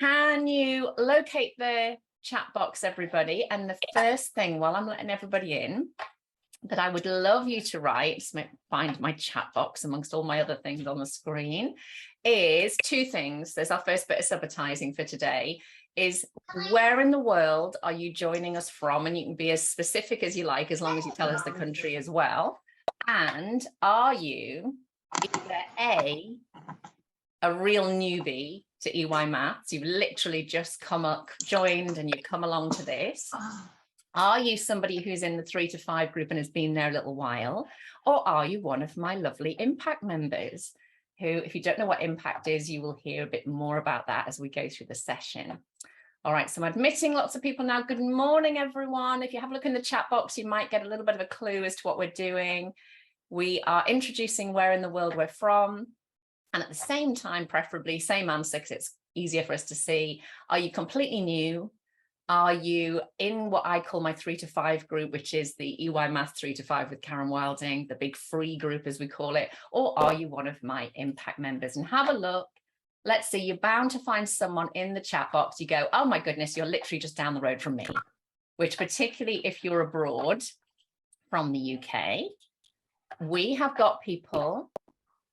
Can you locate the chat box, everybody? And the first thing, while I'm letting everybody in, that I would love you to write, find my chat box amongst all my other things on the screen, is two things. There's our first bit of subitizing for today, is where in the world are you joining us from? And you can be as specific as you like, as long as you tell us the country as well. And are you either a real newbie to EYMaths, you've literally just joined and you've come along to this? Are you somebody who's in the 3 to 5 group and has been there a little while? Or are you one of my lovely impact members who, if you don't know what impact is, you will hear a bit more about that as we go through the session. All right, so I'm admitting lots of people now. Good morning, everyone. If you have a look in the chat box, you might get a little bit of a clue as to what we're doing. We are introducing where in the world we're from. And at the same time, preferably, same answer, because it's easier for us to see. Are you completely new? Are you in what I call my 3 to 5 group, which is the EYMaths 3 to 5 with Karen Wilding, the big free group, as we call it? Or are you one of my impact members? And have a look. Let's see, you're bound to find someone in the chat box. You go, oh my goodness, you're literally just down the road from me, which particularly if you're abroad from the UK, we have got people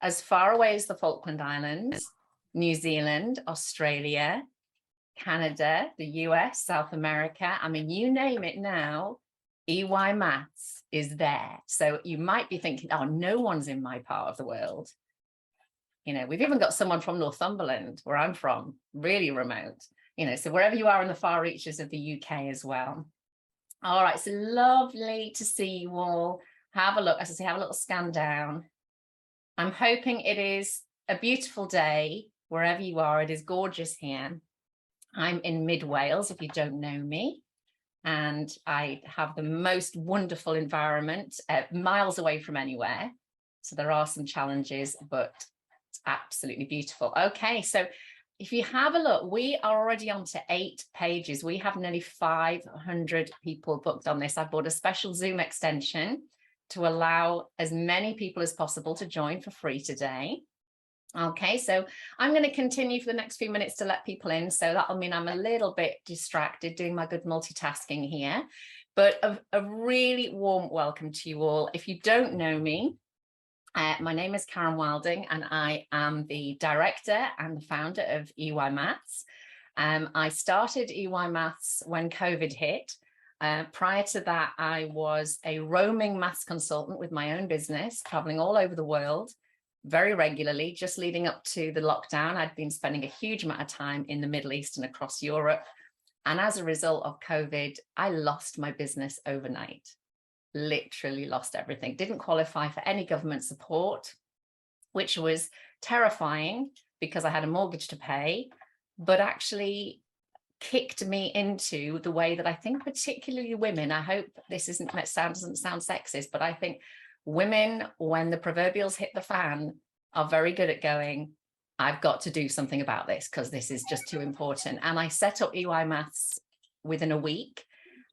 as far away as the Falkland Islands, New Zealand, Australia, Canada, the US, South America. I mean, you name it now, EYMaths is there. So you might be thinking, oh, no one's in my part of the world. You know, we've even got someone from Northumberland, where I'm from, really remote. You know, so wherever you are in the far reaches of the UK as well. All right, so lovely to see you all. Have a look, as I say, have a little scan down. I'm hoping it is a beautiful day wherever you are. It is gorgeous here. I'm in mid Wales, if you don't know me, and I have the most wonderful environment, miles away from anywhere. So there are some challenges, but it's absolutely beautiful. Okay, so if you have a look, we are already on to 8 pages. We have nearly 500 people booked on this. I bought a special Zoom extension to allow as many people as possible to join for free today. Okay, so I'm going to continue for the next few minutes to let people in. So that'll mean I'm a little bit distracted doing my good multitasking here, but a really warm welcome to you all. If you don't know me, my name is Karen Wilding and I am the director and the founder of EYMaths. I started EYMaths when COVID hit. Prior to that, I was a roaming maths consultant with my own business, traveling all over the world very regularly. Just leading up to the lockdown, I'd been spending a huge amount of time in the Middle East and across Europe. And as a result of COVID, I lost my business overnight, literally lost everything. Didn't qualify for any government support, which was terrifying because I had a mortgage to pay, but actually kicked me into the way that I think particularly women, I hope this doesn't sound sexist, but I think women, when the proverbials hit the fan, are very good at going, I've got to do something about this because this is just too important. And I set up EYMaths within a week.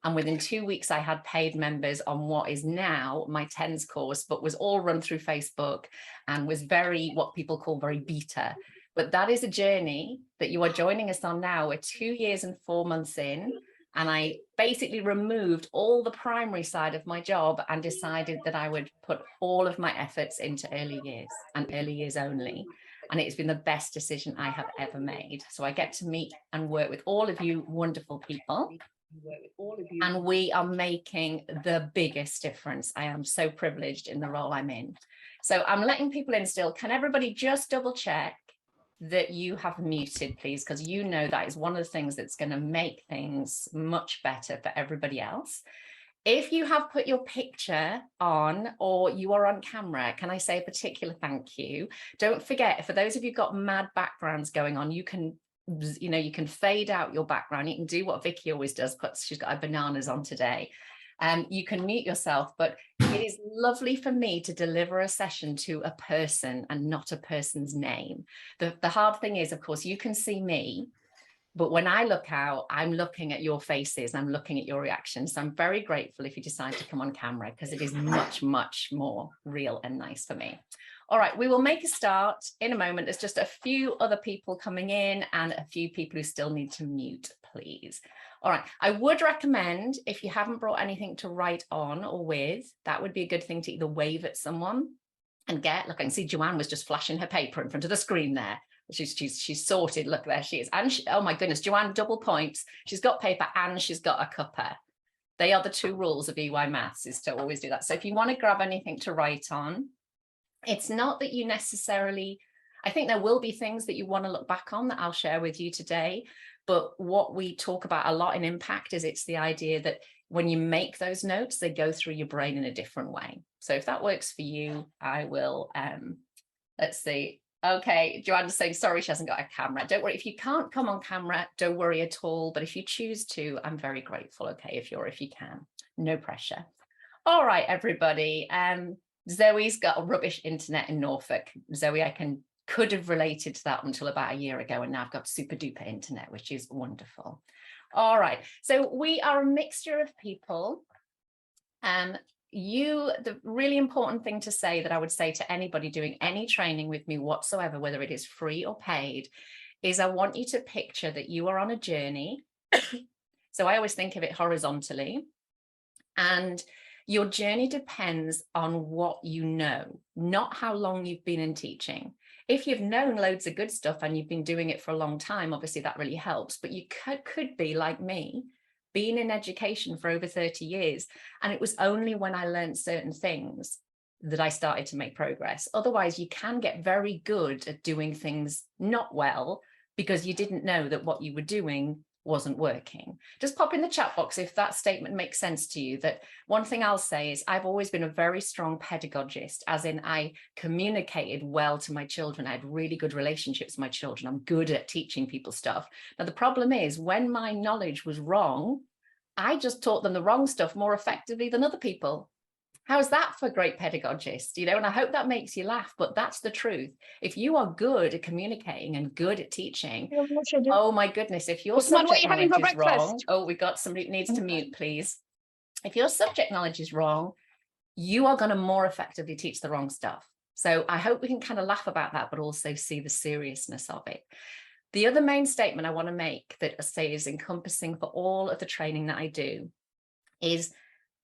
And within 2 weeks, I had paid members on what is now my TENS course, but was all run through Facebook and was very, what people call very beta. But that is a journey that you are joining us on now. We're 2 years and 4 months in. And I basically removed all the primary side of my job and decided that I would put all of my efforts into early years and early years only. And it's been the best decision I have ever made. So I get to meet and work with all of you wonderful people. And we are making the biggest difference. I am so privileged in the role I'm in. So I'm letting people in still. Can everybody just double check that you have muted, please, because you know that is one of the things that's going to make things much better for everybody else. If you have put your picture on or you are on camera, can I say a particular thank you? Don't forget, for those of you who've got mad backgrounds going on, you can fade out your background. You can do what Vicky always does, but she's got her bananas on today. You can mute yourself, but it is lovely for me to deliver a session to a person and not a person's name. The hard thing is, of course, you can see me, but when I look out, I'm looking at your faces, I'm looking at your reactions. So I'm very grateful if you decide to come on camera because it is much, much more real and nice for me. All right, we will make a start in a moment. There's just a few other people coming in and a few people who still need to mute, please. All right, I would recommend, if you haven't brought anything to write on or with, that would be a good thing to either wave at someone and get, look, I can see Joanne was just flashing her paper in front of the screen there. She's sorted, look, there she is. And oh my goodness, Joanne, double points. She's got paper and she's got a cuppa. They are the 2 rules of EYMaths, is to always do that. So if you want to grab anything to write on, it's not that you necessarily, I think there will be things that you want to look back on that I'll share with you today. But what we talk about a lot in Impact is it's the idea that when you make those notes, they go through your brain in a different way. So if that works for you, I will, let's see. Okay, Joanne's saying, sorry, she hasn't got a camera. Don't worry, if you can't come on camera, don't worry at all. But if you choose to, I'm very grateful, okay, if you can. No pressure. All right, everybody. Zoe's got a rubbish internet in Norfolk. Zoe, I could have related to that until about a year ago, and now I've got super duper internet, which is wonderful. All right, so we are a mixture of people. The really important thing to say that I would say to anybody doing any training with me whatsoever, whether it is free or paid, is I want you to picture that you are on a journey. So I always think of it horizontally, and your journey depends on what you know, not how long you've been in teaching. If you've known loads of good stuff and you've been doing it for a long time, obviously that really helps, but you could be like me, been in education for over 30 years. And it was only when I learned certain things that I started to make progress. Otherwise, you can get very good at doing things not well because you didn't know that what you were doing wasn't working. Just pop in the chat box if that statement makes sense to you. That one thing I'll say is I've always been a very strong pedagogist, as in I communicated well to my children. I had really good relationships with my children. I'm good at teaching people stuff. Now, the problem is when my knowledge was wrong, I just taught them the wrong stuff more effectively than other people. How's that for a great pedagogist? You know, and I hope that makes you laugh, but that's the truth. If you are good at communicating and good at teaching, oh my goodness, if your subject knowledge is wrong, oh, we got somebody who needs to mute, please. If your subject knowledge is wrong, you are going to more effectively teach the wrong stuff. So I hope we can kind of laugh about that, but also see the seriousness of it. The other main statement I want to make that I say is encompassing for all of the training that I do is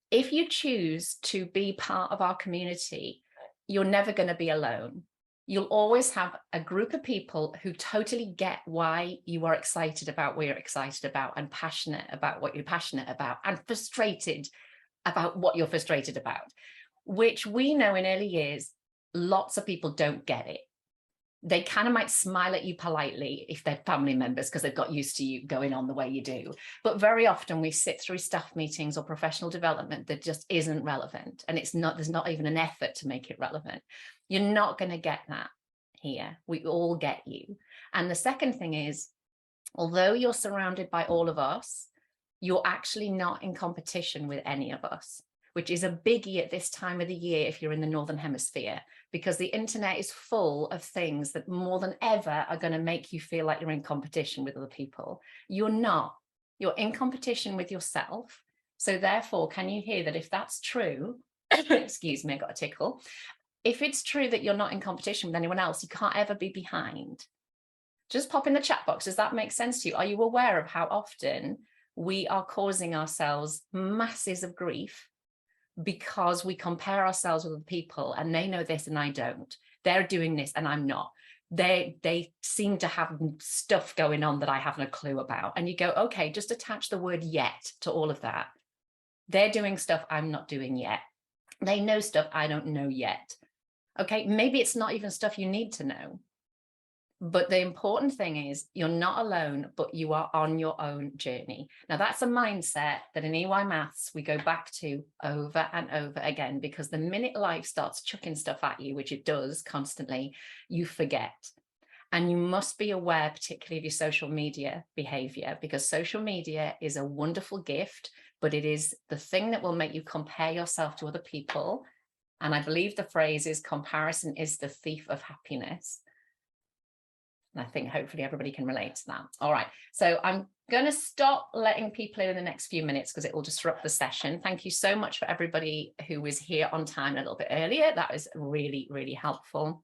if you choose to be part of our community, you're never going to be alone. You'll always have a group of people who totally get why you are excited about what you're excited about and passionate about what you're passionate about and frustrated about what you're frustrated about, which we know in early years, lots of people don't get it. They kind of might smile at you politely if they're family members because they've got used to you going on the way you do. But very often we sit through staff meetings or professional development that just isn't relevant. And there's not even an effort to make it relevant. You're not going to get that here. We all get you. And the second thing is, although you're surrounded by all of us, you're actually not in competition with any of us, which is a biggie at this time of the year if you're in the Northern Hemisphere, because the internet is full of things that more than ever are going to make you feel like you're in competition with other people. You're not. You're in competition with yourself. So therefore, can you hear that if that's true, excuse me, I got a tickle. If it's true that you're not in competition with anyone else, you can't ever be behind. Just pop in the chat box. Does that make sense to you? Are you aware of how often we are causing ourselves masses of grief because we compare ourselves with other people and they know this and I don't. They're doing this and I'm not. They seem to have stuff going on that I haven't a clue about. And you go, okay, just attach the word yet to all of that. They're doing stuff I'm not doing yet. They know stuff I don't know yet. Okay, maybe it's not even stuff you need to know. But the important thing is you're not alone, but you are on your own journey. Now, that's a mindset that in EYMaths we go back to over and over again, because the minute life starts chucking stuff at you, which it does constantly, you forget. And you must be aware, particularly of your social media behavior, because social media is a wonderful gift, but it is the thing that will make you compare yourself to other people. And I believe the phrase is comparison is the thief of happiness. I think hopefully everybody can relate to that. All right. So I'm going to stop letting people in the next few minutes because it will disrupt the session. Thank you so much for everybody who was here on time a little bit earlier. That was really, really helpful.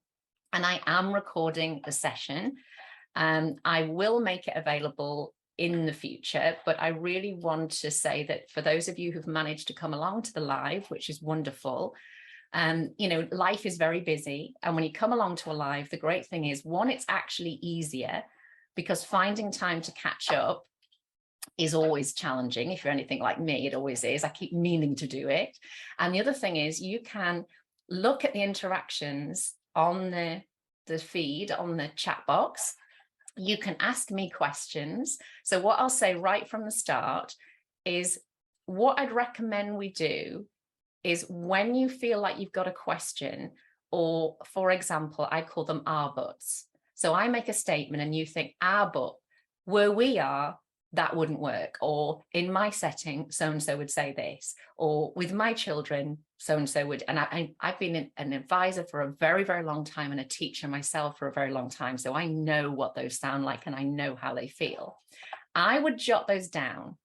And I am recording the session. I will make it available in the future, but I really want to say that for those of you who've managed to come along to the live, which is wonderful, you know, life is very busy. And when you come along to a live, the great thing is, one, it's actually easier because finding time to catch up is always challenging. If you're anything like me, it always is. I keep meaning to do it. And the other thing is you can look at the interactions on the feed, on the chat box. You can ask me questions. So what I'll say right from the start is what I'd recommend we do is when you feel like you've got a question, or for example, I call them our buts. So I make a statement and you think, our but, where we are, that wouldn't work. Or in my setting, so-and-so would say this, or with my children, so-and-so would. And I've been an advisor for a very, very long time and a teacher myself for a very long time. So I know what those sound like and I know how they feel. I would jot those down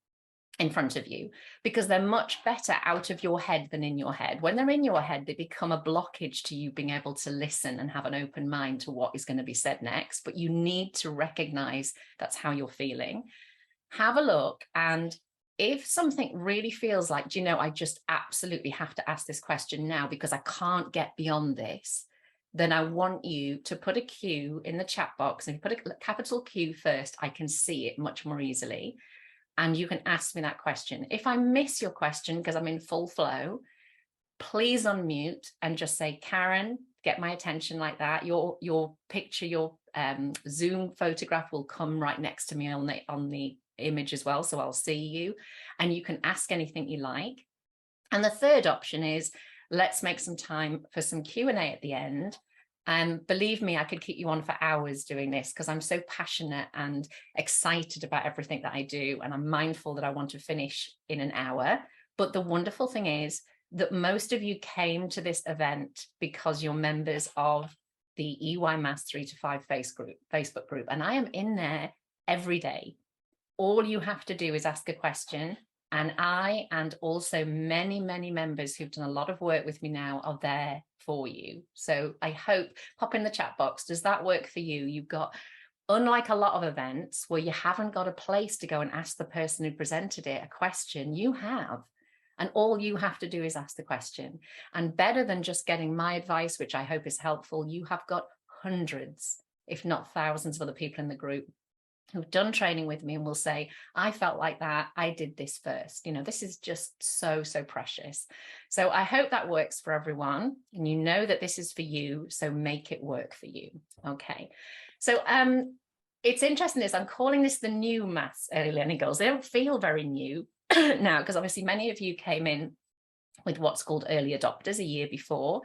in front of you because they're much better out of your head than in your head. When they're in your head, they become a blockage to you being able to listen and have an open mind to what is going to be said next. But you need to recognize that's how you're feeling. Have a look, and if something really feels like, do you know, I just absolutely have to ask this question now because I can't get beyond this, then I want you to put a Q in the chat box, and if you put a capital Q first, I can see it much more easily. And you can ask me that question. If I miss your question because I'm in full flow, please unmute and just say, Karen, get my attention, like that. Your picture, your Zoom photograph will come right next to me on the image as well, so I'll see you, and you can ask anything you like. And the third option is, let's make some time for some Q&A at the end. And believe me, I could keep you on for hours doing this because I'm so passionate and excited about everything that I do, and I'm mindful that I want to finish in an hour. But the wonderful thing is that most of you came to this event because you're members of the EYMaths 3 to 5 Facebook group, and I am in there every day. All you have to do is ask a question, and I, and also many, many members who've done a lot of work with me now, are there for you. So I hope, pop in the chat box, does that work for you? You've got, unlike a lot of events where you haven't got a place to go and ask the person who presented it a question, you have. And all you have to do is ask the question. And better than just getting my advice, which I hope is helpful, you have got hundreds, if not thousands of other people in the group who've done training with me and will say, I felt like that, I did this first. You know, this is just so, so precious. So I hope that works for everyone. And you know that this is for you, so make it work for you. Okay. So it's interesting this, I'm calling this the new maths early learning goals. They don't feel very new now, because obviously many of you came in with what's called early adopters a year before.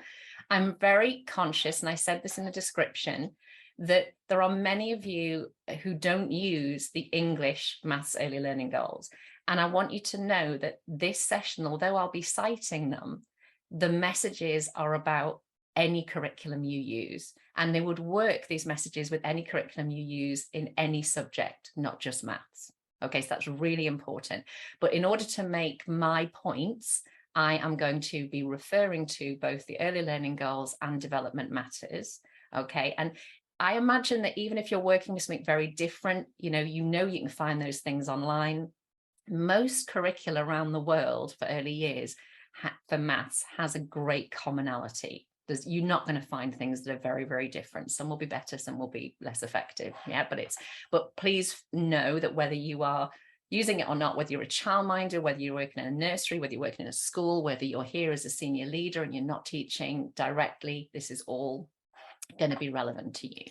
I'm very conscious, and I said this in the description, that there are many of you who don't use the English maths early learning goals. And I want you to know that this session, although I'll be citing them, the messages are about any curriculum you use. And they would work, these messages, with any curriculum you use in any subject, not just maths. Okay, so that's really important. But in order to make my points, I am going to be referring to both the early learning goals and development matters. Okay, and I imagine that even if you're working with something very different, you can find those things online. Most curricula around the world for early years for maths has a great commonality. You're not going to find things that are very, very different. Some will be better, some will be less effective. Yeah, but please know that whether you are using it or not, whether you're a childminder, whether you're working in a nursery, whether you're working in a school, whether you're here as a senior leader and you're not teaching directly, this is all going to be relevant to you.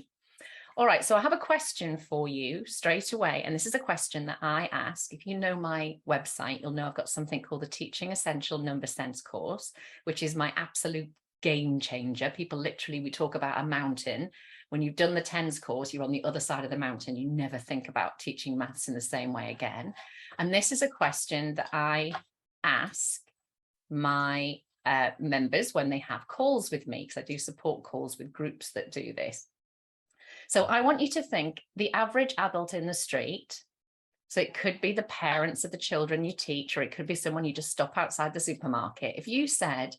All right, so I have a question for you straight away, and this is a question that I ask. If you know my website, you'll know I've got something called the Teaching Essential Number Sense course, which is my absolute game changer. People literally, we talk about a mountain. When you've done the tens course, you're on the other side of the mountain. You never think about teaching maths in the same way again. And this is a question that I ask my members when they have calls with me, because I do support calls with groups that do this. So I want you to think the average adult in the street So it could be the parents of the children you teach, or it could be someone you just stop outside the supermarket. If you said,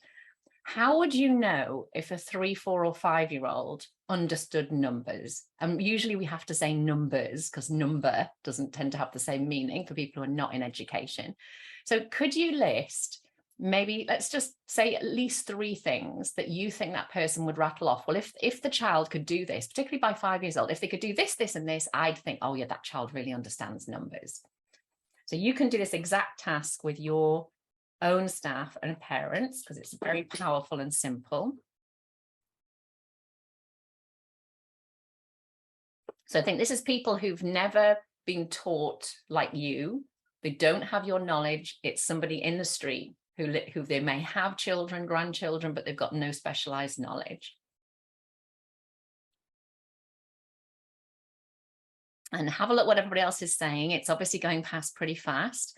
how would you know if a 3, 4, or 5-year-old understood numbers? And usually we have to say numbers because number doesn't tend to have the same meaning for people who are not in education. So could you list, maybe let's just say at least 3 things that you think that person would rattle off? Well, if the child could do this, particularly by 5 years old, if they could do this, this, and this, I'd think, oh yeah, that child really understands numbers. So you can do this exact task with your own staff and parents because it's very powerful and simple. So I think this is people who've never been taught like you. They don't have your knowledge. It's somebody in the street who they may have children, grandchildren, but they've got no specialized knowledge. And have a look what everybody else is saying. It's obviously going past pretty fast.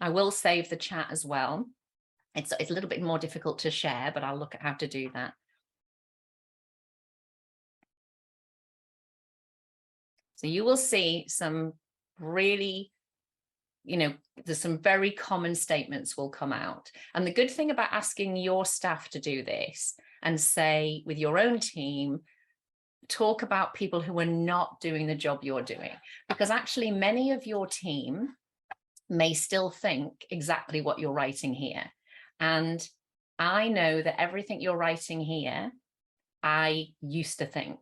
I will save the chat as well. It's a little bit more difficult to share, but I'll look at how to do that. So you will see some really, there's some very common statements will come out. And the good thing about asking your staff to do this and say with your own team, talk about people who are not doing the job you're doing, because actually many of your team may still think exactly what you're writing here. And I know that everything you're writing here, I used to think.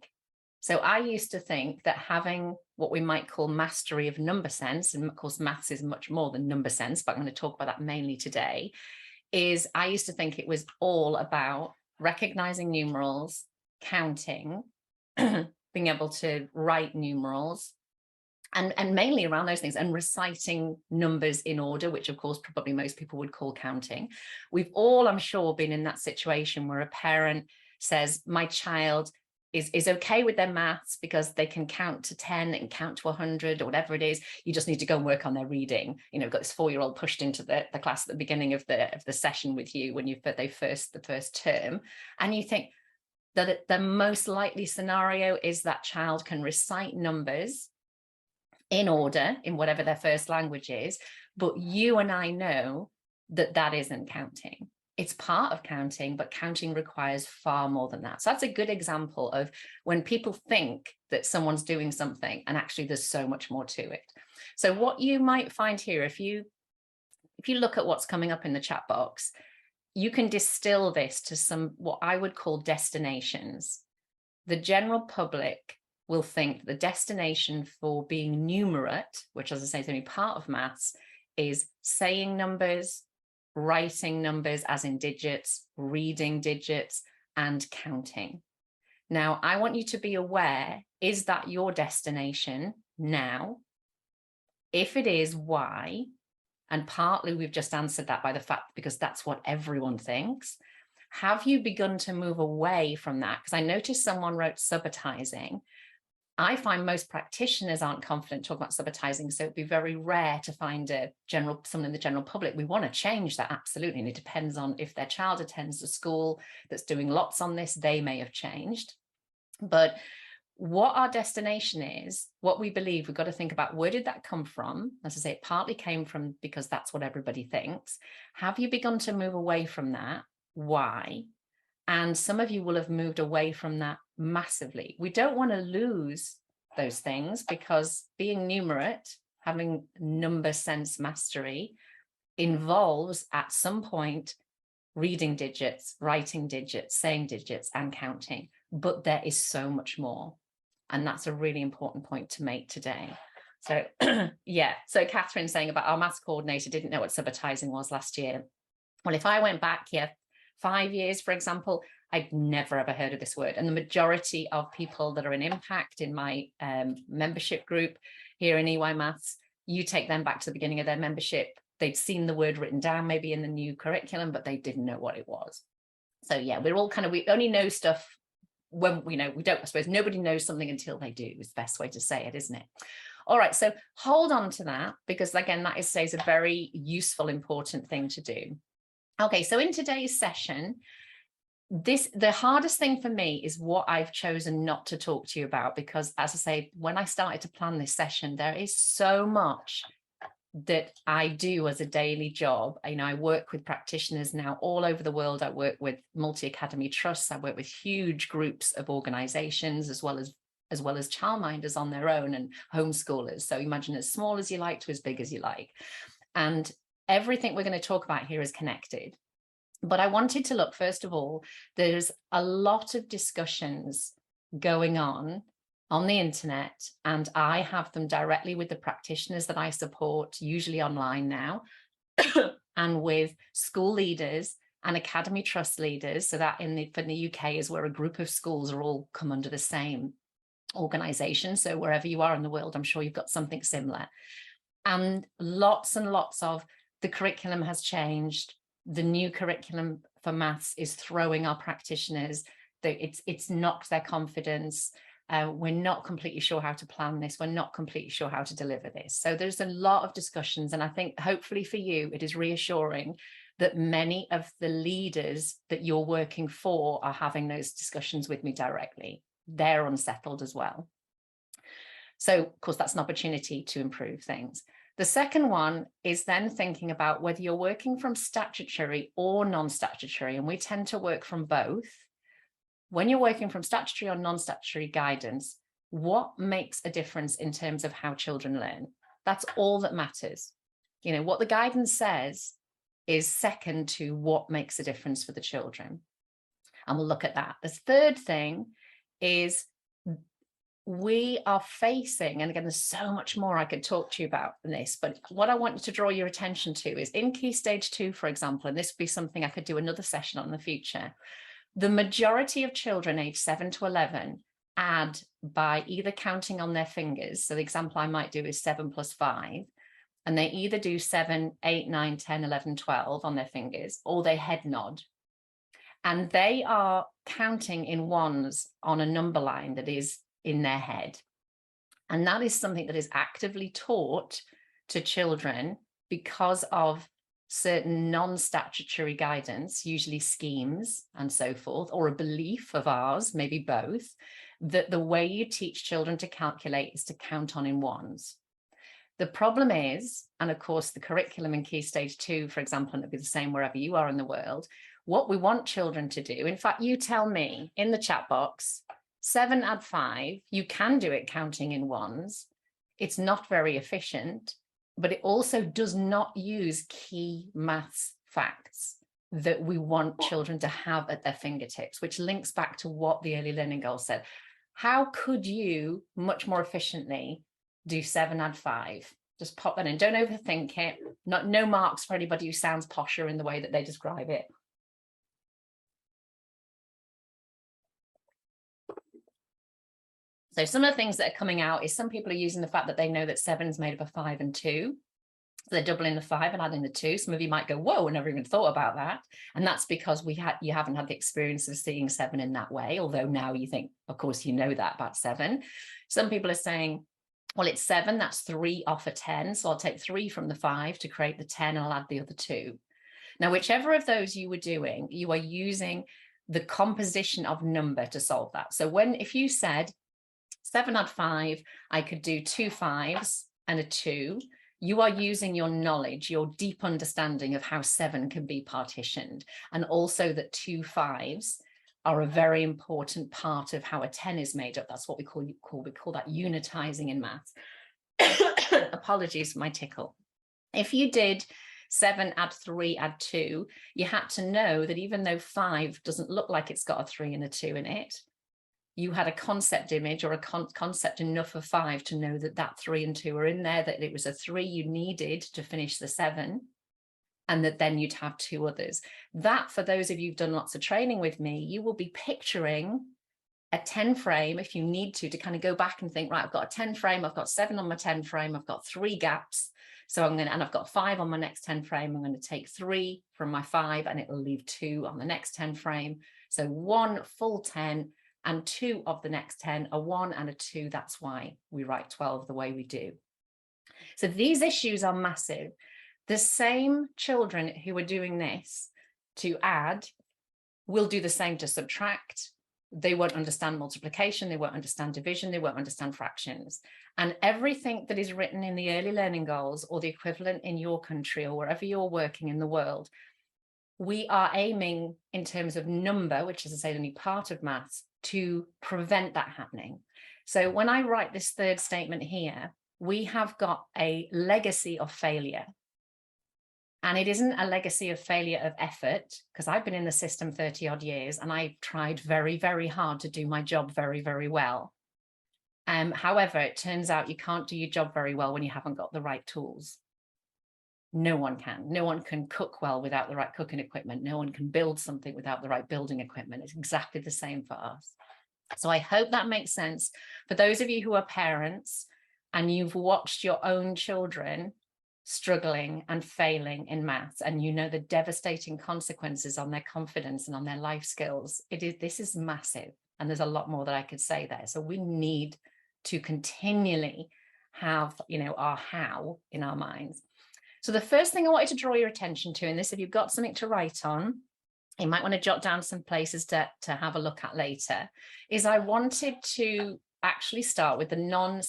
So I used to think that having what we might call mastery of number sense, and of course maths is much more than number sense, but I'm going to talk about that mainly today, is I used to think it was all about recognizing numerals, counting, being able to write numerals, and mainly around those things, and reciting numbers in order, which of course probably most people would call counting. We've all, I'm sure, been in that situation where a parent says, my child is okay with their maths because they can count to 10, they can count to 100 or whatever it is. You just need to go and work on their reading. We've got this 4-year-old pushed into the class at the beginning of the session with you when the first term, and you think that the most likely scenario is that child can recite numbers in order in whatever their first language is, but you and I know that that isn't counting. It's part of counting, but counting requires far more than that. So that's a good example of when people think that someone's doing something and actually there's so much more to it. So what you might find here, if you look at what's coming up in the chat box, you can distill this to some what I would call destinations. The general public will think the destination for being numerate, which, as I say, is only part of maths, is saying numbers, writing numbers as in digits, reading digits, and counting. Now, I want you to be aware, is that your destination now? If it is, why? And partly we've just answered that by the fact because that's what everyone thinks. Have you begun to move away from that? Because I noticed someone wrote subitizing. I find most practitioners aren't confident talking about subitizing, so it'd be very rare to find someone in the general public. We want to change that, absolutely, and it depends on if their child attends a school that's doing lots on this, they may have changed. But what our destination is, what we believe, we've got to think about, where did that come from? As I say, it partly came from because that's what everybody thinks. Have you begun to move away from that? Why? And some of you will have moved away from that massively. We don't want to lose those things because being numerate, having number sense mastery, involves at some point reading digits, writing digits, saying digits, and counting. But there is so much more. And that's a really important point to make today. So yeah, so Catherine saying about our maths coordinator didn't know what subitizing was last year. Well, if I went back here 5 years, for example, I'd never ever heard of this word. And the majority of people that are in impact in my membership group here in EYMaths, you take them back to the beginning of their membership. They'd seen the word written down maybe in the new curriculum, but they didn't know what it was. So yeah, we're all we only know stuff when we don't, I suppose nobody knows something until they do, is the best way to say it, isn't it? All right, so hold on to that, because again, that is a very useful, important thing to do. Okay, so in today's session, the hardest thing for me is what I've chosen not to talk to you about, because as I say, when I started to plan this session, there is so much that I do as a daily job. I work with practitioners now all over the world. I work with multi-academy trusts. I work with huge groups of organizations, as well as childminders on their own and homeschoolers. So imagine as small as you like to as big as you like. And everything we're going to talk about here is connected. But I wanted to look, first of all, there's a lot of discussions going on the internet, and I have them directly with the practitioners that I support, usually online now, and with school leaders and academy trust leaders. So that for the UK is where a group of schools are all come under the same organization. So wherever you are in the world, I'm sure you've got something similar. And lots of the curriculum has changed. The new curriculum for maths is throwing our practitioners. It's knocked their confidence. We're not completely sure how to plan this. We're not completely sure how to deliver this. So there's a lot of discussions. And I think hopefully for you, it is reassuring that many of the leaders that you're working for are having those discussions with me directly. They're unsettled as well. So of course, that's an opportunity to improve things. The second one is then thinking about whether you're working from statutory or non-statutory, and we tend to work from both. When you're working from statutory or non-statutory guidance, what makes a difference in terms of how children learn? That's all that matters. What the guidance says is second to what makes a difference for the children. And we'll look at that. The third thing is we are facing, and again, there's so much more I could talk to you about than this, but what I want to draw your attention to is in Key Stage 2, for example, and this would be something I could do another session on in the future, the majority of children aged 7 to 11 add by either counting on their fingers. So the example I might do is 7 plus 5, and they either do 7, 8, 9, 10, 11, 12 on their fingers, or they head nod. And they are counting in ones on a number line that is in their head. And that is something that is actively taught to children because of certain non-statutory guidance, usually schemes and so forth, or a belief of ours, maybe both, that the way you teach children to calculate is to count on in ones. The problem is, and of course the curriculum in Key Stage 2, for example, and it'll be the same wherever you are in the world, what we want children to do, in fact, you tell me in the chat box, 7 add 5, you can do it counting in ones. It's not very efficient, but it also does not use key maths facts that we want children to have at their fingertips, which links back to what the early learning goals said. How could you much more efficiently do 7 add 5? Just pop that in. Don't overthink it. No marks for anybody who sounds posher in the way that they describe it. So some of the things that are coming out is some people are using the fact that they know that 7 is made up of 5 and 2. So they're doubling the 5 and adding the 2. Some of you might go, whoa, I never even thought about that. And that's because you haven't had the experience of seeing 7 in that way. Although now you think, of course, you know that about 7. Some people are saying, well, it's 7, that's 3 off a 10. So I'll take 3 from the 5 to create the 10 and I'll add the other 2. Now, whichever of those you were doing, you are using the composition of number to solve that. So if you said 7 add 5, I could do 2 5s and a 2. You are using your knowledge, your deep understanding of how 7 can be partitioned, and also that 2 5s are a very important part of how a 10 is made up. That's what we call that unitizing in maths. Apologies for my tickle. If you did 7 add 3 add 2, you had to know that even though 5 doesn't look like it's got a 3 and a 2 in it, you had a concept image or a concept enough of 5 to know that 3 and 2 are in there, that it was a 3 you needed to finish the 7, and that then you'd have 2 others. That, for those of you who've done lots of training with me, you will be picturing a 10 frame if you need to kind of go back and think, right, I've got a 10 frame, I've got 7 on my 10 frame, I've got 3 gaps. So and I've got 5 on my next 10 frame. I'm going to take 3 from my 5 and it will leave 2 on the next 10 frame. So 1 full 10 and 2 of the next 10, a 1 and a 2. That's why we write 12 the way we do. So these issues are massive. The same children who are doing this to add will do the same to subtract. They won't understand multiplication, they won't understand division, they won't understand fractions. And everything that is written in the early learning goals or the equivalent in your country or wherever you're working in the world, we are aiming in terms of number, which is, I say, only part of maths, to prevent that happening. So when I write this third statement here, we have got a legacy of failure. And it isn't a legacy of failure of effort, because I've been in the system 30 odd years and I tried very, very hard to do my job very, very well. However, it turns out you can't do your job very well when you haven't got the right tools. No one can. No one can cook well without the right cooking equipment. No one can build something without the right building equipment. It's exactly the same for us. So I hope that makes sense. For those of you who are parents and you've watched your own children struggling and failing in maths, and you know the devastating consequences on their confidence and on their life skills, this is massive, and there's a lot more that I could say there. So we need to continually have, our how in our minds. So the first thing I wanted to draw your attention to, and this, if you've got something to write on, you might want to jot down some places to have a look at later, is I wanted to actually start with the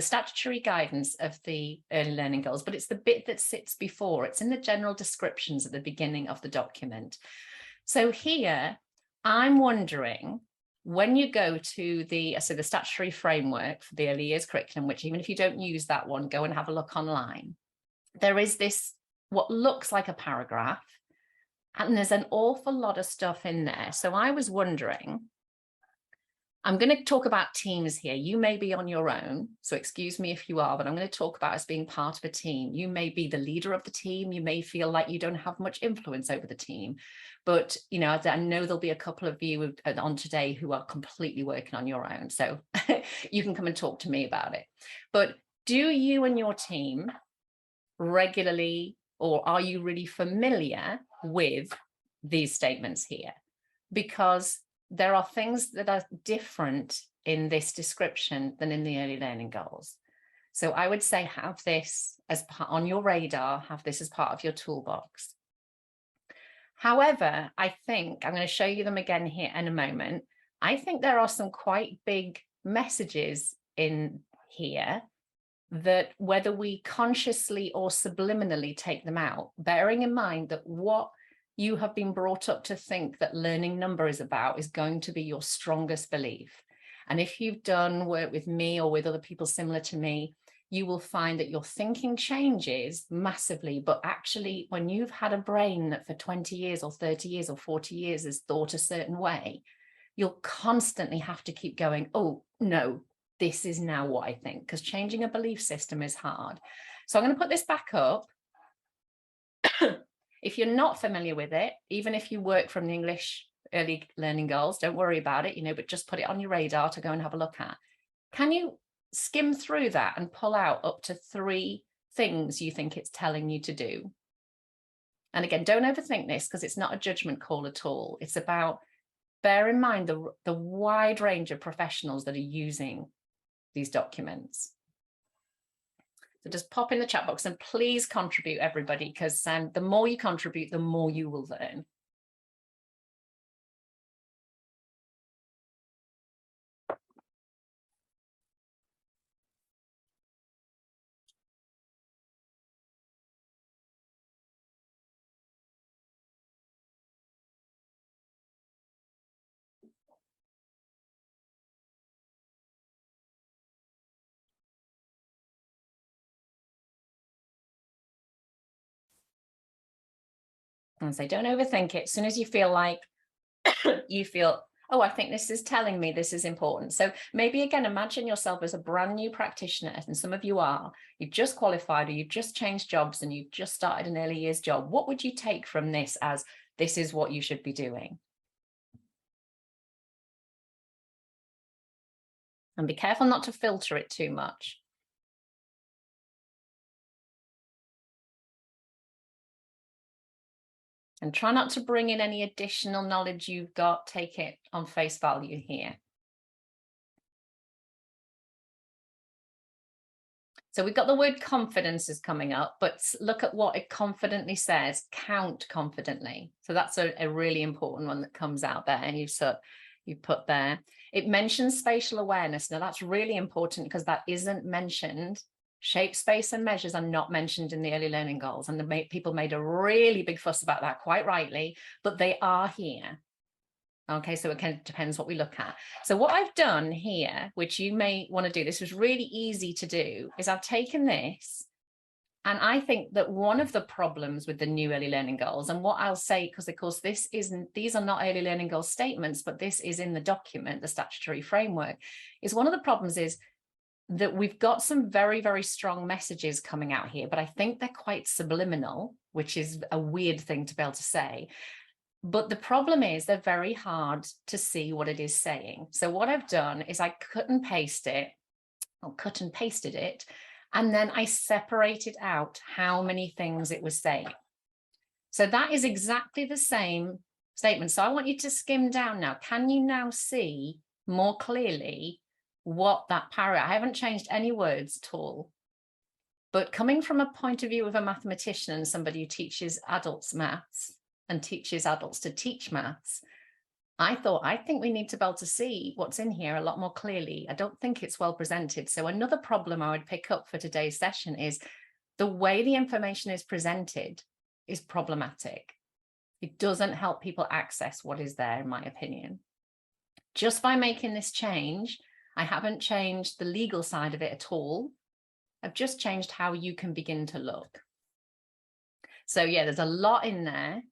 statutory guidance of the early learning goals, but it's the bit that sits before. It's in the general descriptions at the beginning of the document. So here, I'm wondering, when you go to the statutory framework for the early years curriculum, which even if you don't use that one, go and have a look online, there is this, what looks like a paragraph, and there's an awful lot of stuff in there. So I was wondering, I'm going to talk about teams here. You may be on your own, so excuse me if you are, but I'm going to talk about us being part of a team. You may be the leader of the team. You may feel like you don't have much influence over the team, but I know there'll be a couple of you on today who are completely working on your own. So you can come and talk to me about it. But do you and your team regularly, or are you really familiar with these statements here? Because there are things that are different in this description than in the early learning goals. So I would say have this as on your radar, have this as part of your toolbox. However, I think I'm going to show you them again here in a moment. I think there are some quite big messages in here that, whether we consciously or subliminally take them out, bearing in mind that what you have been brought up to think that learning number is about is going to be your strongest belief. And if you've done work with me or with other people similar to me, you will find that your thinking changes massively. But actually, when you've had a brain that for 20 years or 30 years or 40 years has thought a certain way, you'll constantly have to keep going, oh, no, this is now what I think, because changing a belief system is hard. So I'm going to put this back up. If you're not familiar with it, even if you work from the English early learning goals, don't worry about it, but just put it on your radar to go and have a look at. Can you skim through that and pull out up to 3 things you think it's telling you to do? And again, don't overthink this, because it's not a judgment call at all. It's about, bear in mind the wide range of professionals that are using these documents. So just pop in the chat box and please contribute, everybody, because the more you contribute, the more you will learn. And say, don't overthink it. As soon as you feel like oh, I think this is telling me this is important. So maybe, again, imagine yourself as a brand new practitioner, and some of you are. You've just qualified, or you've just changed jobs, and you've just started an early years job. What would you take from this as, this is what you should be doing? And be careful not to filter it too much. And try not to bring in any additional knowledge you've got. Take it on face value here. So we've got the word confidence is coming up, but look at what it confidently says, count confidently. So that's a really important one that comes out there, and you put there. It mentions spatial awareness. Now that's really important because that isn't mentioned. Shape, space, and measures are not mentioned in the early learning goals, and people made a really big fuss about that, quite rightly, but they are here. Okay, so it kind of depends what we look at. So what I've done here, which you may want to do, this was really easy to do, is I've taken this, and I think that one of the problems with the new early learning goals, and what I'll say, because of course these are not early learning goal statements, but this is in the document, the statutory framework, is one of the problems is that we've got some very, very strong messages coming out here, but I think they're quite subliminal, which is a weird thing to be able to say. But the problem is they're very hard to see what it is saying. So what I've done is I cut and pasted it, and then I separated out how many things it was saying. So that is exactly the same statement. So I want you to skim down now. Can you now see more clearly what that paragraph? I haven't changed any words at all. But coming from a point of view of a mathematician and somebody who teaches adults maths, and teaches adults to teach maths, I think we need to be able to see what's in here a lot more clearly. I don't think it's well presented. So another problem I would pick up for today's session is the way the information is presented is problematic. It doesn't help people access what is there, in my opinion. Just by making this change, I haven't changed the legal side of it at all. I've just changed how you can begin to look. So yeah, there's a lot in there.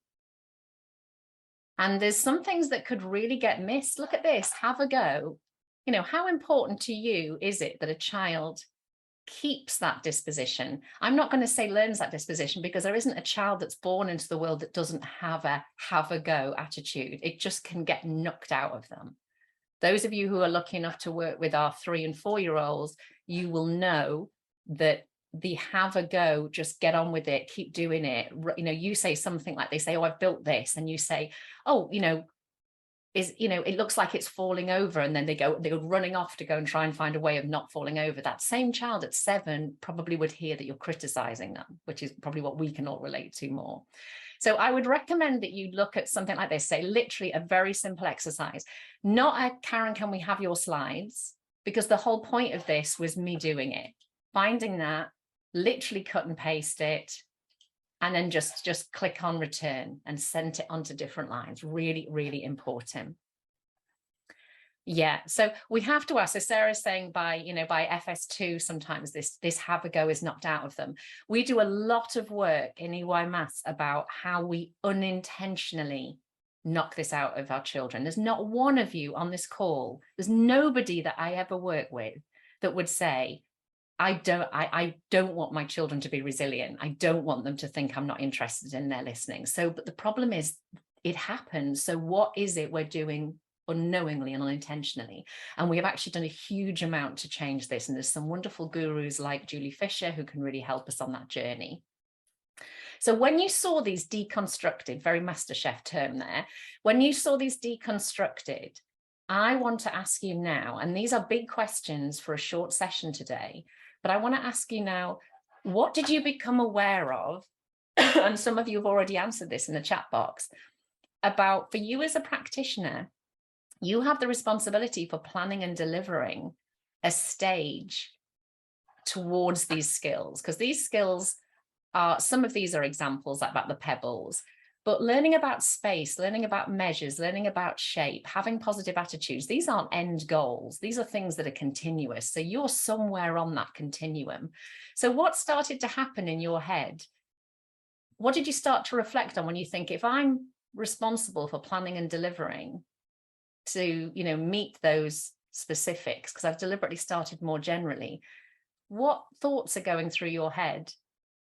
And there's some things that could really get missed. Look at this, have a go. You know, how important to you is it that a child keeps that disposition? I'm not going to say learns that disposition, because there isn't a child that's born into the world that doesn't have a go attitude. It just can get knocked out of them. Those of you who are lucky enough to work with our 3- and 4-year-olds, you will know that the have a go, just get on with it, keep doing it. You know, you say something like, they say, oh, I've built this, and you say, oh, it looks like it's falling over, and then they go running off to go and try and find a way of not falling over. That same child at 7 probably would hear that you're criticizing them, which is probably what we can all relate to more. So I would recommend that you look at something like this, say literally a very simple exercise, not a Karen, can we have your slides? Because the whole point of this was me doing it, finding that, literally cut and paste it, and then just click on return and send it onto different lines. Really, really important. Yeah, so we have to ask. So Sarah's saying by FS2, sometimes this have a go is knocked out of them. We do a lot of work in EYMaths about how we unintentionally knock this out of our children. There's not one of you on this call, there's nobody that I ever work with that would say, I don't want my children to be resilient. I don't want them to think I'm not interested in their listening. So, but the problem is it happens. So what is it we're doing unknowingly and unintentionally? And we have actually done a huge amount to change this. And there's some wonderful gurus like Julie Fisher who can really help us on that journey. So when you saw these deconstructed, very MasterChef term there, when you saw these deconstructed, I want to ask you now, and these are big questions for a short session today, but I want to ask you now, what did you become aware of? And some of you have already answered this in the chat box, about, for you as a practitioner, you have the responsibility for planning and delivering a stage towards these skills, because these skills are, some of these are examples like about the pebbles, but learning about space, learning about measures, learning about shape, having positive attitudes, these aren't end goals. These are things that are continuous. So you're somewhere on that continuum. So what started to happen in your head? What did you start to reflect on when you think, if I'm responsible for planning and delivering to, meet those specifics, because I've deliberately started more generally, what thoughts are going through your head?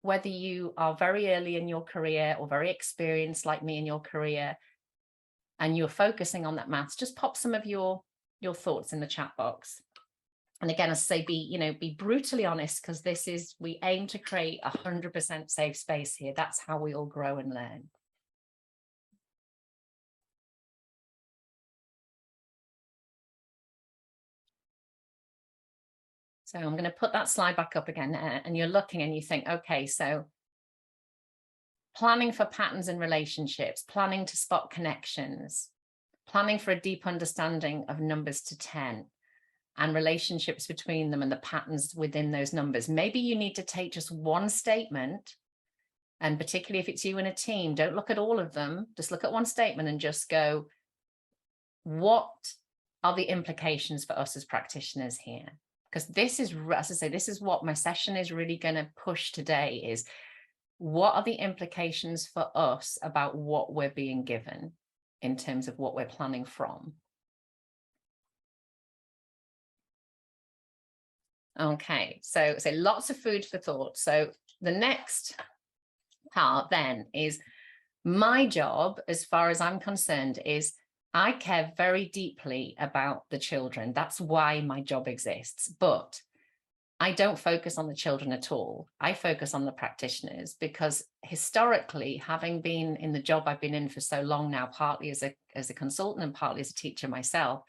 Whether you are very early in your career or very experienced like me in your career, and you're focusing on that maths, just pop some of your thoughts in the chat box. And again, as I say, be brutally honest, because we aim to create 100% safe space here. That's how we all grow and learn. So I'm going to put that slide back up again, and you're looking and you think, okay, so planning for patterns and relationships, planning to spot connections, planning for a deep understanding of numbers to 10 and relationships between them and the patterns within those numbers. Maybe you need to take just one statement, and particularly if it's you in a team, don't look at all of them, just look at one statement and just go, what are the implications for us as practitioners here? Because this is, as I say, this is what my session is really going to push today, is what are the implications for us about what we're being given in terms of what we're planning from. Okay, so lots of food for thought. So the next part then is my job, as far as I'm concerned, is I care very deeply about the children. That's why my job exists. But I don't focus on the children at all. I focus on the practitioners, because historically, having been in the job I've been in for so long now, partly as a consultant and partly as a teacher myself,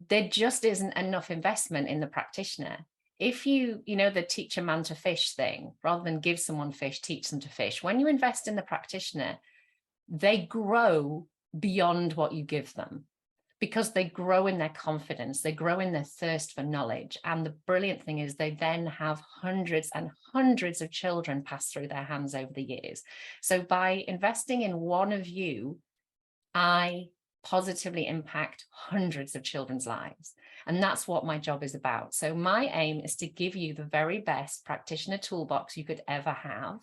there just isn't enough investment in the practitioner. If you know, the teach a man to fish thing, rather than give someone fish, teach them to fish. When you invest in the practitioner, they grow beyond what you give them, because they grow in their confidence, they grow in their thirst for knowledge. And the brilliant thing is they then have hundreds and hundreds of children pass through their hands over the years. So by investing in one of you, I positively impact hundreds of children's lives. And that's what my job is about. So my aim is to give you the very best practitioner toolbox you could ever have.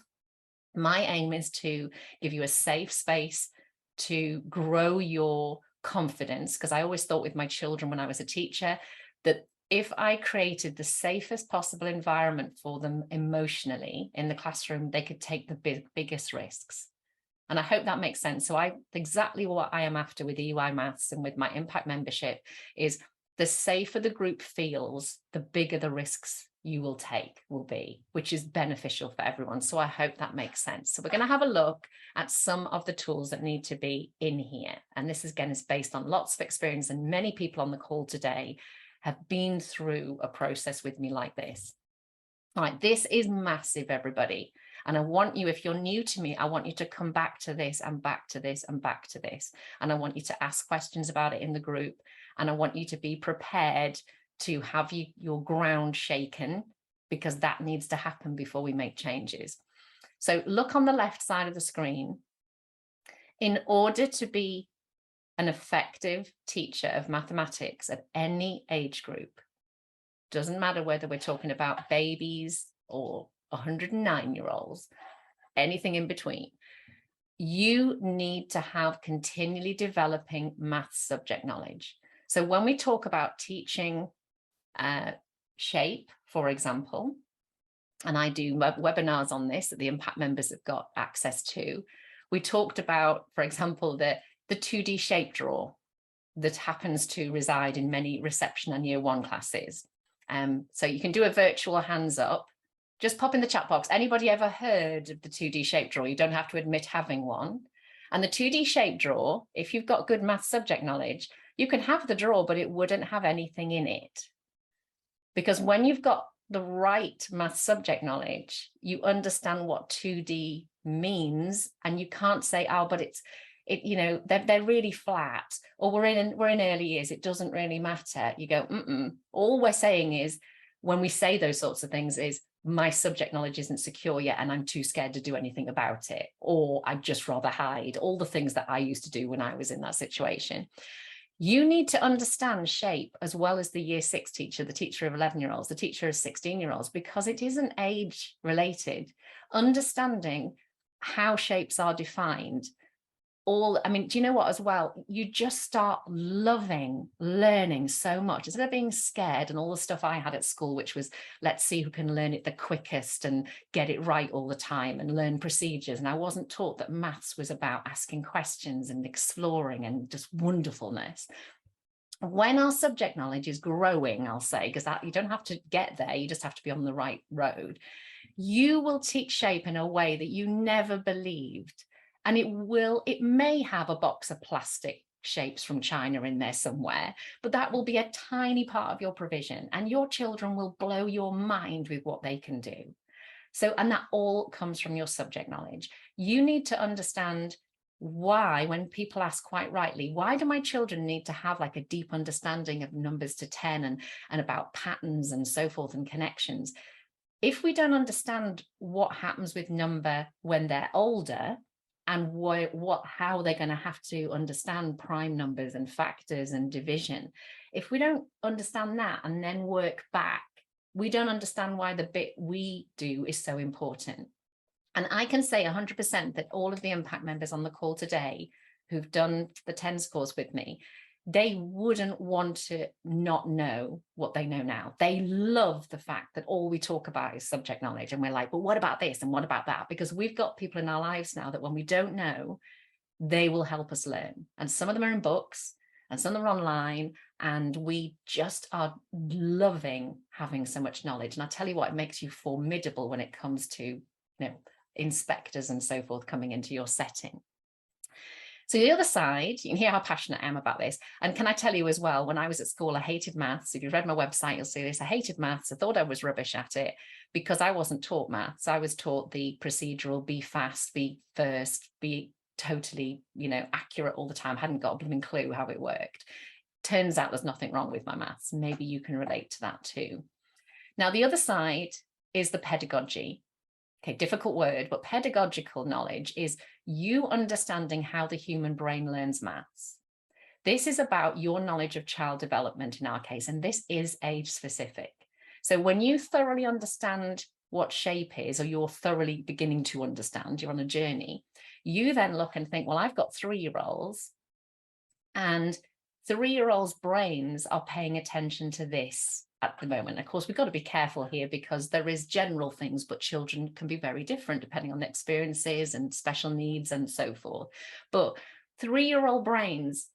My aim is to give you a safe space to grow your confidence, because I always thought with my children when I was a teacher that if I created the safest possible environment for them emotionally in the classroom, they could take the biggest risks. And I hope that makes sense. So exactly what I am after with EYMaths and with my impact membership is the safer the group feels, the bigger the risks you will be, which is beneficial for everyone. So I hope that makes sense. So we're going to have a look at some of the tools that need to be in here. And this again is based on lots of experience, and many people on the call today have been through a process with me like this. All right, this is massive, everybody. And I want you, if you're new to me, I want you to come back to this and back to this and back to this. And I want you to ask questions about it in the group. And I want you to be prepared to have your ground shaken, because that needs to happen before we make changes. So look on the left side of the screen. In order to be an effective teacher of mathematics at any age group, doesn't matter whether we're talking about babies or 109-year-olds, anything in between, you need to have continually developing maths subject knowledge. So when we talk about teaching shape, for example, and I do webinars on this that the impact members have got access to, we talked about, for example, the 2D shape draw that happens to reside in many reception and year 1 classes. So you can do a virtual hands up. Just pop in the chat box. Anybody ever heard of the 2D shape draw? You don't have to admit having one. And the 2D shape draw, if you've got good math subject knowledge, you can have the draw, but it wouldn't have anything in it. Because when you've got the right math subject knowledge, you understand what 2D means, and you can't say, oh, but you know, they're really flat, or we're in early years, it doesn't really matter. You go, all we're saying is, when we say those sorts of things, is my subject knowledge isn't secure yet and I'm too scared to do anything about it, or I'd just rather hide, all the things that I used to do when I was in that situation. You need to understand shape as well as the year 6 teacher, the teacher of 11-year-olds, the teacher of 16-year-olds, because it isn't age related. Understanding how shapes are defined, I mean, do you know what as well? You just start loving learning so much instead of being scared and all the stuff I had at school, which was, let's see who can learn it the quickest and get it right all the time and learn procedures. And I wasn't taught that maths was about asking questions and exploring and just wonderfulness. When our subject knowledge is growing, I'll say, because you don't have to get there, you just have to be on the right road. You will teach shape in a way that you never believed. And it may have a box of plastic shapes from China in there somewhere, but that will be a tiny part of your provision, and your children will blow your mind with what they can do. So, and that all comes from your subject knowledge. You need to understand why, when people ask quite rightly, why do my children need to have like a deep understanding of numbers to 10 and about patterns and so forth and connections? If we don't understand what happens with number when they're older, and how they're going to have to understand prime numbers and factors and division, if we don't understand that and then work back, we don't understand why the bit we do is so important. And I can say 100% that all of the impact members on the call today who've done the TENS course with me, they wouldn't want to not know what they know now. They love the fact that all we talk about is subject knowledge. And we're like, but what about this? And what about that? Because we've got people in our lives now that when we don't know, they will help us learn. And some of them are in books and some of them are online. And we just are loving having so much knowledge. And I tell you what, it makes you formidable when it comes to, inspectors and so forth coming into your setting. So the other side, you can hear how passionate I am about this. And can I tell you as well, when I was at school, I hated maths. If you've read my website, you'll see this. I hated maths. I thought I was rubbish at it because I wasn't taught maths. I was taught the procedural, be fast, be first, be totally, accurate all the time. I hadn't got a blooming clue how it worked. Turns out there's nothing wrong with my maths. Maybe you can relate to that too. Now, the other side is the pedagogy. Okay, difficult word, but pedagogical knowledge is you understanding how the human brain learns maths. This is about your knowledge of child development in our case, and this is age specific. So when you thoroughly understand what shape is, or you're thoroughly beginning to understand, you're on a journey, you then look and think, well, I've got 3-year-olds, and 3-year-olds' brains are paying attention to this at the moment. Of course, we've got to be careful here because there is general things, but children can be very different depending on their experiences and special needs and so forth. But 3-year-old brains,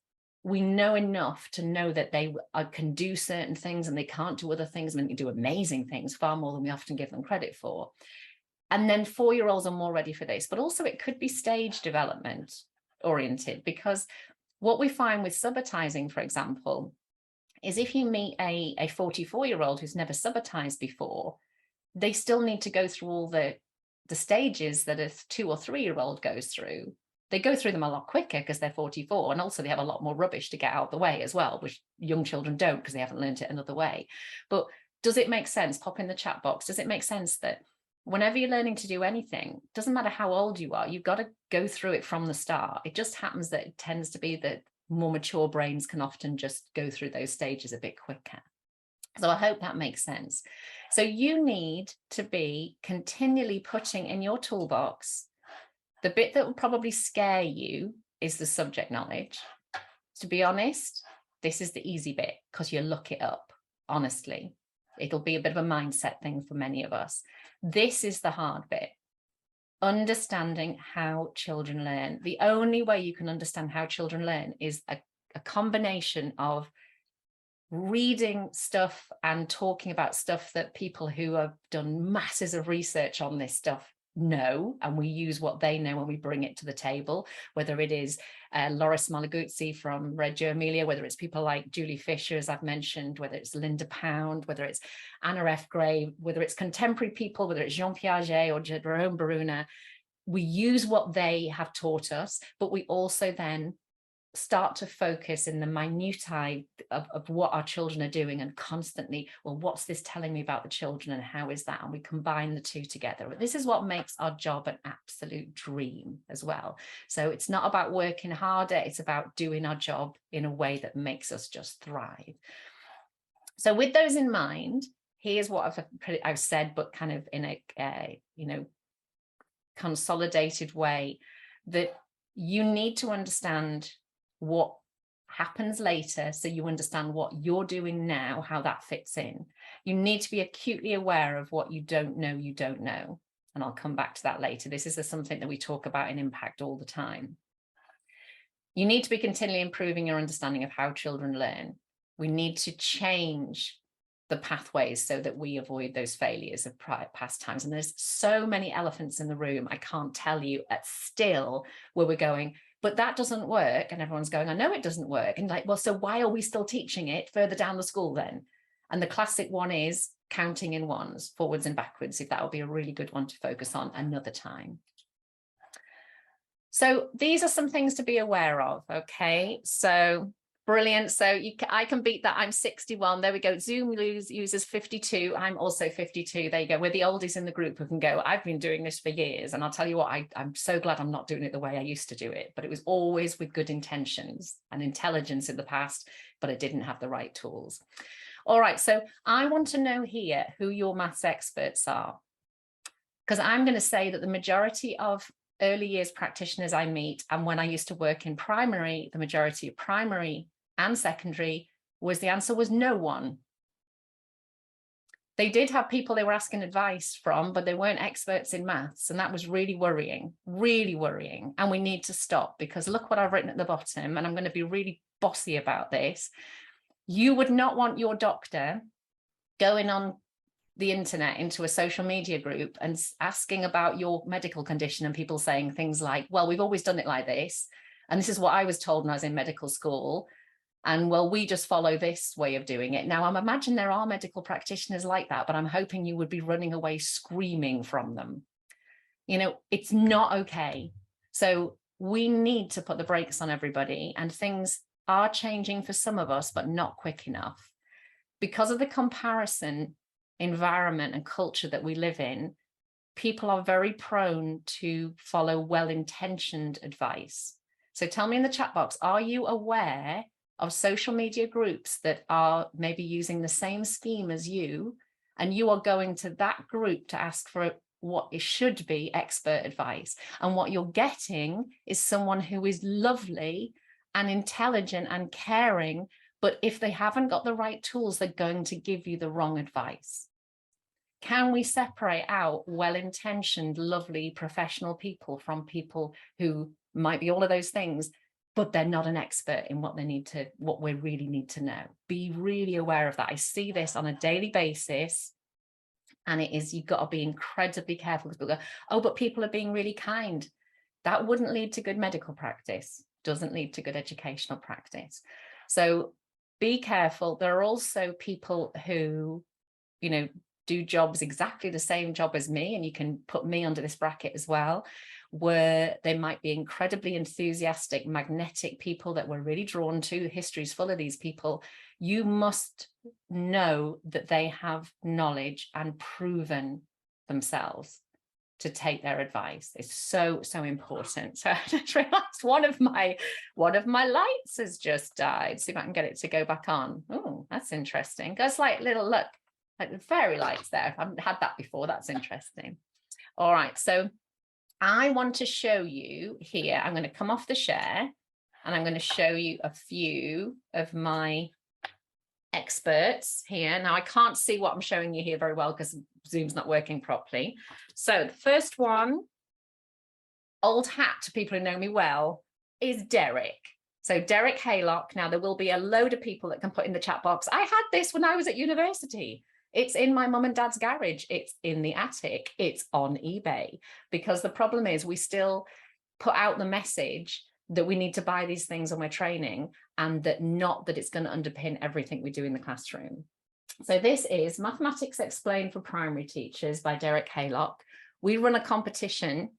we know enough to know that they can do certain things and they can't do other things, and they can do amazing things, far more than we often give them credit for. And then 4-year-olds are more ready for this, but also it could be stage development oriented, because what we find with subitizing, for example, is if you meet a 44-year-old who's never subitized before, they still need to go through all the stages that a 2 or 3-year-old goes through. They go through them a lot quicker because they're 44, and also they have a lot more rubbish to get out of the way as well, which young children don't because they haven't learned it another way. But does it make sense? Pop in the chat box. Does it make sense that whenever you're learning to do anything, doesn't matter how old you are, you've got to go through it from the start. It just happens that it tends to be that more mature brains can often just go through those stages a bit quicker. So I hope that makes sense. So you need to be continually putting in your toolbox, the bit that will probably scare you is the subject knowledge. To be honest, this is the easy bit because you look it up, honestly. It'll be a bit of a mindset thing for many of us. This is the hard bit. Understanding how children learn. The only way you can understand how children learn is a combination of reading stuff and talking about stuff that people who have done masses of research on this stuff know, and we use what they know when we bring it to the table, whether it is Loris Malaguzzi from Reggio Emilia, whether it's people like Julie Fisher, as I've mentioned, whether it's Linda Pound, whether it's Anna F. Gray, whether it's contemporary people, whether it's Jean Piaget or Jerome Baruna. We use what they have taught us, but we also then start to focus in the minutiae of what our children are doing, and constantly, well, what's this telling me about the children and how is that? And we combine the two together. This is what makes our job an absolute dream as well. So it's not about working harder, it's about doing our job in a way that makes us just thrive. So with those in mind, here's what I've said, but kind of in a consolidated way, that you need to understand what happens later so you understand what you're doing now, how that fits in. You need to be acutely aware of what you don't know. And I'll come back to that later. This is something that we talk about in impact all the time. You need to be continually improving your understanding of how children learn. We need to change the pathways so that we avoid those failures of past times. And there's so many elephants in the room, I can't tell you still where we're going, But that doesn't work. And everyone's going, I know it doesn't work. And like, well, so why are we still teaching it further down the school then? And the classic one is counting in ones, forwards and backwards, if that would be a really good one to focus on another time. So these are some things to be aware of, okay? So brilliant. So I can beat that. I'm 61. There we go. Zoom uses 52. I'm also 52. There you go. We're the oldies in the group who can go, I've been doing this for years. And I'll tell you what, I'm so glad I'm not doing it the way I used to do it. But it was always with good intentions and intelligence in the past, but I didn't have the right tools. All right. So I want to know here who your maths experts are. Because I'm going to say that the majority of early years practitioners I meet, and when I used to work in primary, the majority of primary and secondary, was the answer was no one. They did have people they were asking advice from, but they weren't experts in maths. And that was really worrying, really worrying. And we need to stop, because look what I've written at the bottom, and I'm going to be really bossy about this. You would not want your doctor going on the internet into a social media group and asking about your medical condition, and people saying things like, well, we've always done it like this, and this is what I was told when I was in medical school, and well, we just follow this way of doing it. Now, I'm imagine there are medical practitioners like that, but I'm hoping you would be running away screaming from them. You know, it's not okay. So we need to put the brakes on everybody, and things are changing for some of us, but not quick enough. Because of the comparison environment and culture that we live in, people are very prone to follow well-intentioned advice. So tell me in the chat box, are you aware of social media groups that are maybe using the same scheme as you, and you are going to that group to ask for what it should be expert advice, and what you're getting is someone who is lovely and intelligent and caring, but if they haven't got the right tools, they're going to give you the wrong advice. Can we separate out well-intentioned, lovely, professional people from people who might be all of those things, but they're not an expert in what we really need to know? Be really aware of that. I see this on a daily basis, and it is, you've got to be incredibly careful. People go, oh, but people are being really kind. That wouldn't lead to good medical practice, doesn't lead to good educational practice. So be careful. There are also people who, you know, do jobs exactly the same job as me, and you can put me under this bracket as well, where they might be incredibly enthusiastic, magnetic people that we're really drawn to. History is full of these people. You must know that they have knowledge and proven themselves to take their advice. It's so, so important. So I just realized one of my lights has just died. See if I can get it to go back on. Oh, that's interesting. Goes like little, look, like the fairy lights there. I haven't had that before. That's interesting. All right. So I want to show you here, I'm going to come off the share, and I'm going to show you a few of my experts here. Now, I can't see what I'm showing you here very well because Zoom's not working properly. So the first one, old hat to people who know me well, is Derek. So Derek Haylock. Now, there will be a load of people that can put in the chat box, I had this when I was at university. It's in my mum and dad's garage. It's in the attic. It's on eBay. Because the problem is we still put out the message that we need to buy these things when we're training, and that not that it's going to underpin everything we do in the classroom. So this is Mathematics Explained for Primary Teachers by Derek Haylock. We run a competition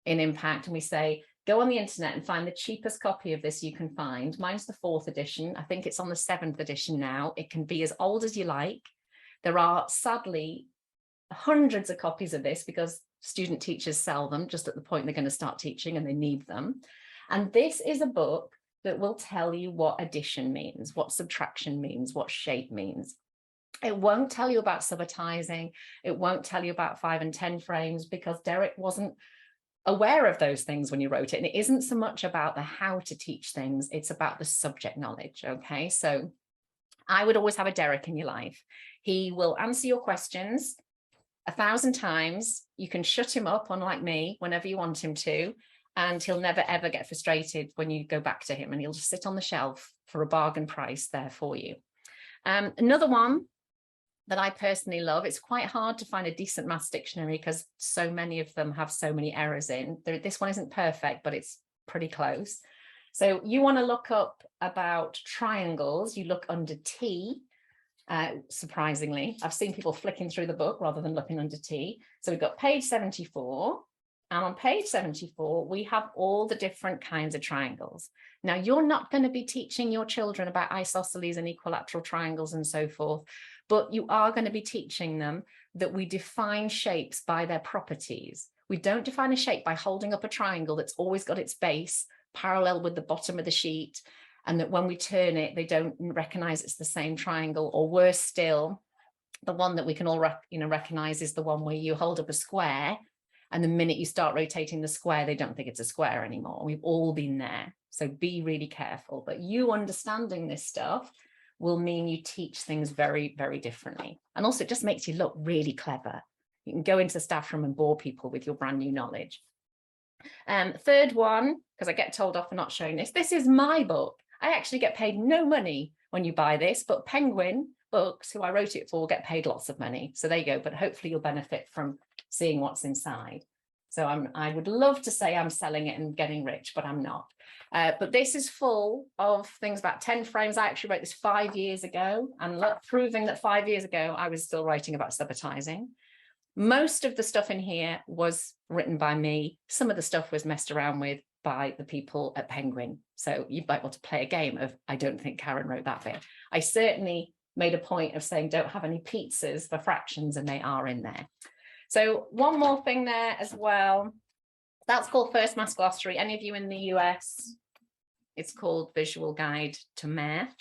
in Impact, and we say, go on the internet and find the cheapest copy of this you can find. Mine's the 4th edition. I think it's on the 7th edition now. It can be as old as you like. There are sadly hundreds of copies of this because student teachers sell them just at the point they're going to start teaching and they need them. And this is a book that will tell you what addition means, what subtraction means, what shape means. It won't tell you about subitizing. It won't tell you about 5 and 10 frames, because Derek wasn't aware of those things when you wrote it. And it isn't so much about the how to teach things, it's about the subject knowledge. Okay, so I would always have a Derek in your life. He will answer your questions 1,000 times. You can shut him up, unlike me, whenever you want him to, and he'll never ever get frustrated when you go back to him, and he'll just sit on the shelf for a bargain price there for you. Another one that I personally love, it's quite hard to find a decent maths dictionary because so many of them have so many errors in. This one isn't perfect, but it's pretty close. So you want to look up about triangles. You look under T. Surprisingly, I've seen people flicking through the book rather than looking under T. So we've got page 74. And on page 74, we have all the different kinds of triangles. Now, you're not going to be teaching your children about isosceles and equilateral triangles and so forth, but you are going to be teaching them that we define shapes by their properties. We don't define a shape by holding up a triangle that's always got its base parallel with the bottom of the sheet, and that when we turn it, they don't recognize it's the same triangle, or worse still, the one that we can all recognize is the one where you hold up a square, and the minute you start rotating the square, they don't think it's a square anymore. We've all been there. So be really careful. But you understanding this stuff will mean you teach things very, very differently. And also it just makes you look really clever. You can go into the staff room and bore people with your brand new knowledge. Third one, because I get told off for not showing this, this is my book. I actually get paid no money when you buy this, but Penguin Books, who I wrote it for, get paid lots of money. So there you go. But hopefully you'll benefit from seeing what's inside. So I would love to say I'm selling it and getting rich, but I'm not. But this is full of things about 10 frames. I actually wrote this 5 years ago, and proving that 5 years ago, I was still writing about subitizing. Most of the stuff in here was written by me. Some of the stuff was messed around with by the people at Penguin. So you might want to play a game of, I don't think Karen wrote that bit. I certainly made a point of saying, don't have any pizzas for fractions, and they are in there. So one more thing there as well. That's called First Maths Glossary. Any of you in the US, it's called Visual Guide to Math.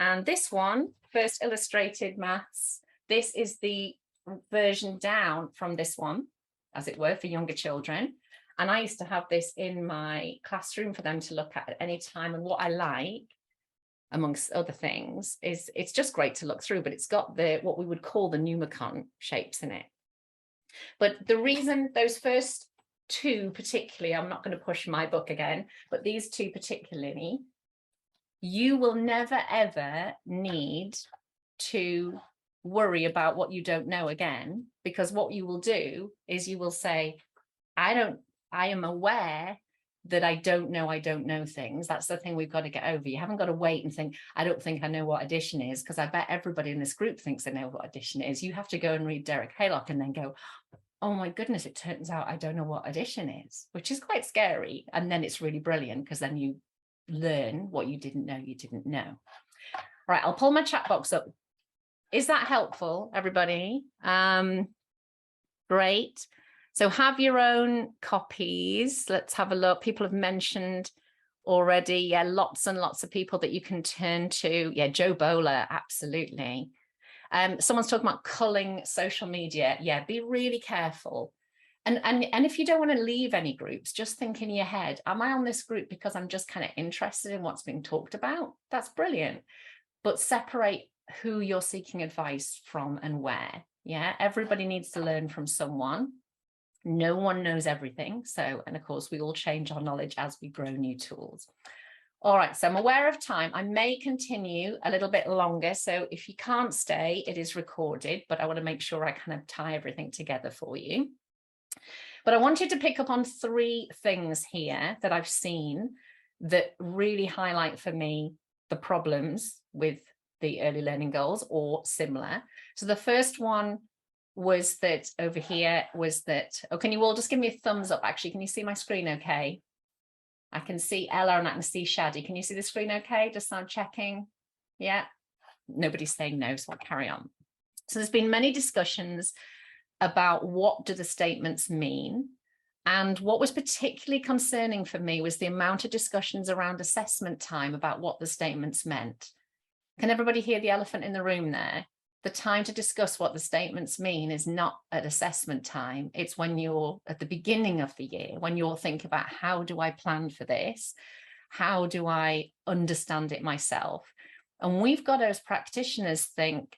And this one, First Illustrated Maths, this is the version down from this one, as it were, for younger children. And I used to have this in my classroom for them to look at any time. And what I like, amongst other things, is it's just great to look through, but it's got the what we would call the pneumicon shapes in it. But the reason those first two particularly, I'm not going to push my book again, but these two particularly, you will never ever need to worry about what you don't know again, because what you will do is you will say, I am aware that I don't know things. That's the thing we've got to get over. You haven't got to wait and think, I don't think I know what addition is, because I bet everybody in this group thinks they know what addition is. You have to go and read Derek Haylock and then go, oh my goodness, it turns out I don't know what addition is, which is quite scary. And then it's really brilliant, because then you learn what you didn't know. Right, I'll pull my chat box up. Is that helpful, everybody? Great. So have your own copies. Let's have a look. People have mentioned already. Yeah, lots and lots of people that you can turn to. Yeah, Joe Bowler, absolutely. Someone's talking about culling social media. Yeah, be really careful. And if you don't want to leave any groups, just think in your head, am I on this group because I'm just kind of interested in what's being talked about? That's brilliant. But separate who you're seeking advice from and where. Yeah, everybody needs to learn from someone. No one knows everything. So, and of course, we all change our knowledge as we grow new tools. All right, so I'm aware of time. I may continue a little bit longer. So if you can't stay, it is recorded, but I want to make sure I kind of tie everything together for you. But I wanted to pick up on 3 things here that I've seen that really highlight for me the problems with the early learning goals or similar. So the first one was that over here was that, oh, can you all just give me a thumbs up? Actually, can you see my screen okay? I can see Ella and I can see Shadi. Can you see the screen okay? Just sound checking. Yeah, nobody's saying no, so I'll carry on. So there's been many discussions about what do the statements mean. And what was particularly concerning for me was the amount of discussions around assessment time about what the statements meant. Can everybody hear the elephant in the room there? The time to discuss what the statements mean is not at assessment time. It's when you're at the beginning of the year, when you're thinking about how do I plan for this? How do I understand it myself? And we've got as practitioners think,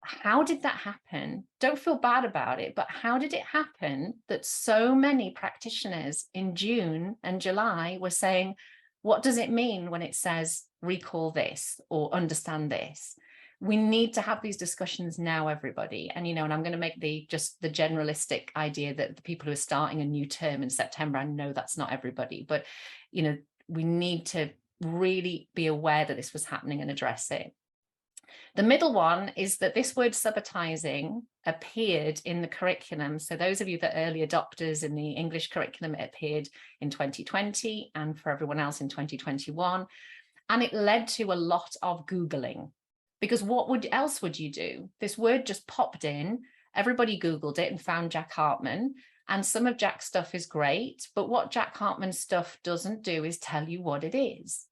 how did that happen? Don't feel bad about it, but how did it happen that so many practitioners in June and July were saying, what does it mean when it says recall this or understand this? we need to have these discussions now, everybody. And, you know, and I'm going to make just the generalistic idea that the people who are starting a new term in September, I know that's not everybody, but, you know, we need to really be aware that this was happening and address it. The middle one is that this word subitizing appeared in the curriculum. So those of you that are early adopters in the English curriculum, it appeared in 2020 and for everyone else in 2021. And it led to a lot of Googling, because what else would you do? This word just popped in, everybody Googled it and found Jack Hartman. And some of Jack's stuff is great, but what Jack Hartman's stuff doesn't do is tell you what it is.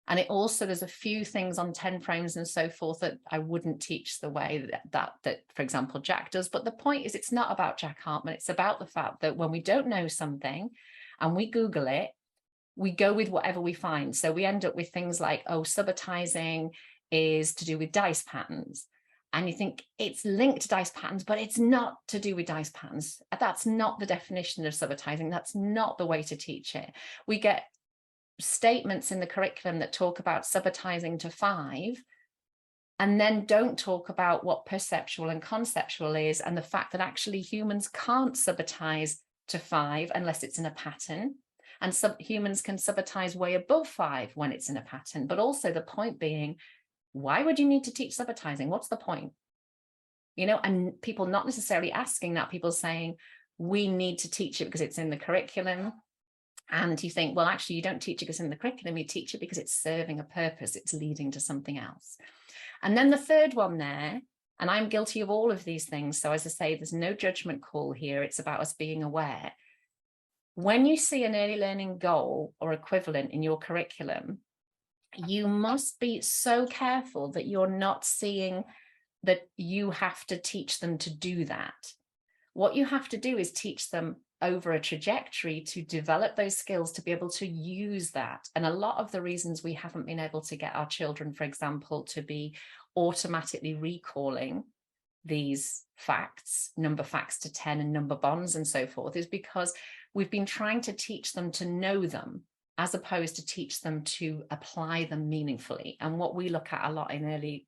And it also, there's a few things on 10 frames and so forth that I wouldn't teach the way that, for example, Jack does. But the point is, it's not about Jack Hartman. It's about the fact that when we don't know something and we Google it, we go with whatever we find. So we end up with things like, oh, subitizing is to do with dice patterns. And you think it's linked to dice patterns, but it's not to do with dice patterns. That's not the definition of subitizing. That's not the way to teach it. We get statements in the curriculum that talk about subitizing to 5, and then don't talk about what perceptual and conceptual is, and the fact that actually humans can't subitize to 5 unless it's in a pattern. And humans can subitize way above 5 when it's in a pattern. But also the point being, why would you need to teach subitizing? What's the point? You know, and people not necessarily asking that, people saying, we need to teach it because it's in the curriculum. And you think, well, actually, you don't teach it because it's in the curriculum, you teach it because it's serving a purpose, it's leading to something else. And then the third one there, and I'm guilty of all of these things. So as I say, there's no judgment call here. It's about us being aware. When you see an early learning goal or equivalent in your curriculum, you must be so careful that you're not seeing that you have to teach them to do that. What you have to do is teach them over a trajectory to develop those skills to be able to use that. And a lot of the reasons we haven't been able to get our children, for example, to be automatically recalling these facts, number facts to 10 and number bonds and so forth, is because we've been trying to teach them to know them as opposed to teach them to apply them meaningfully. And what we look at a lot in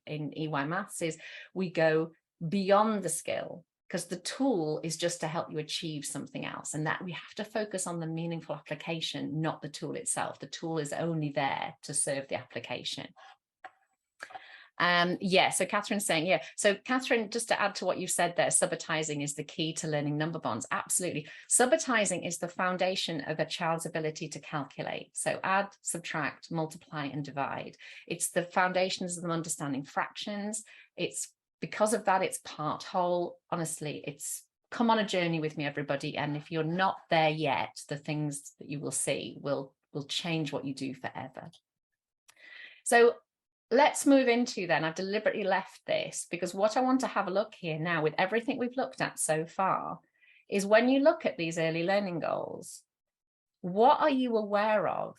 EYMaths is we go beyond the skill, because the tool is just to help you achieve something else. And that we have to focus on the meaningful application, not the tool itself. The tool is only there to serve the application. Yeah, so Catherine's saying, yeah. So Catherine, just to add to what you've said there, subitizing is the key to learning number bonds. Absolutely. Subitizing is the foundation of a child's ability to calculate. So add, subtract, multiply, and divide. It's the foundations of them understanding fractions. It's because of that, it's part whole. Honestly, it's come on a journey with me, everybody. And if you're not there yet, the things that you will see will change what you do forever. So let's move into then, I've deliberately left this because what I want to have a look here now with everything we've looked at so far is when you look at these early learning goals, what are you aware of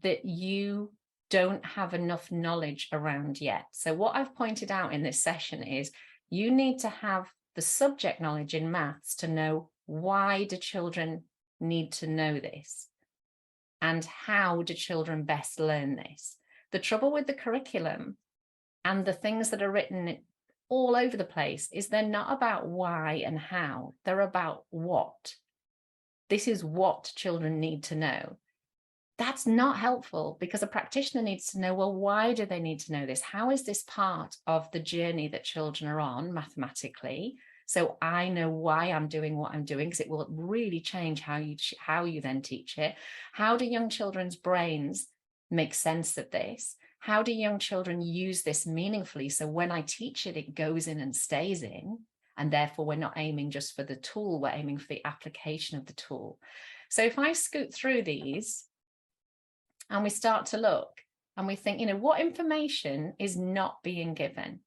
that you don't have enough knowledge around yet? So what I've pointed out in this session is you need to have the subject knowledge in maths to know why do children need to know this and how do children best learn this. The trouble with the curriculum and the things that are written all over the place is they're not about why and how, they're about what. This is what children need to know. That's not helpful because a practitioner needs to know, well, why do they need to know this? How is this part of the journey that children are on mathematically? So I know why I'm doing what I'm doing, because it will really change how you then teach it. How do young children's brains make sense of this? How do young children use this meaningfully? So when I teach it, it goes in and stays in, and therefore we're not aiming just for the tool, we're aiming for the application of the tool. So if I scoot through these and we start to look and we think, what information is not being given?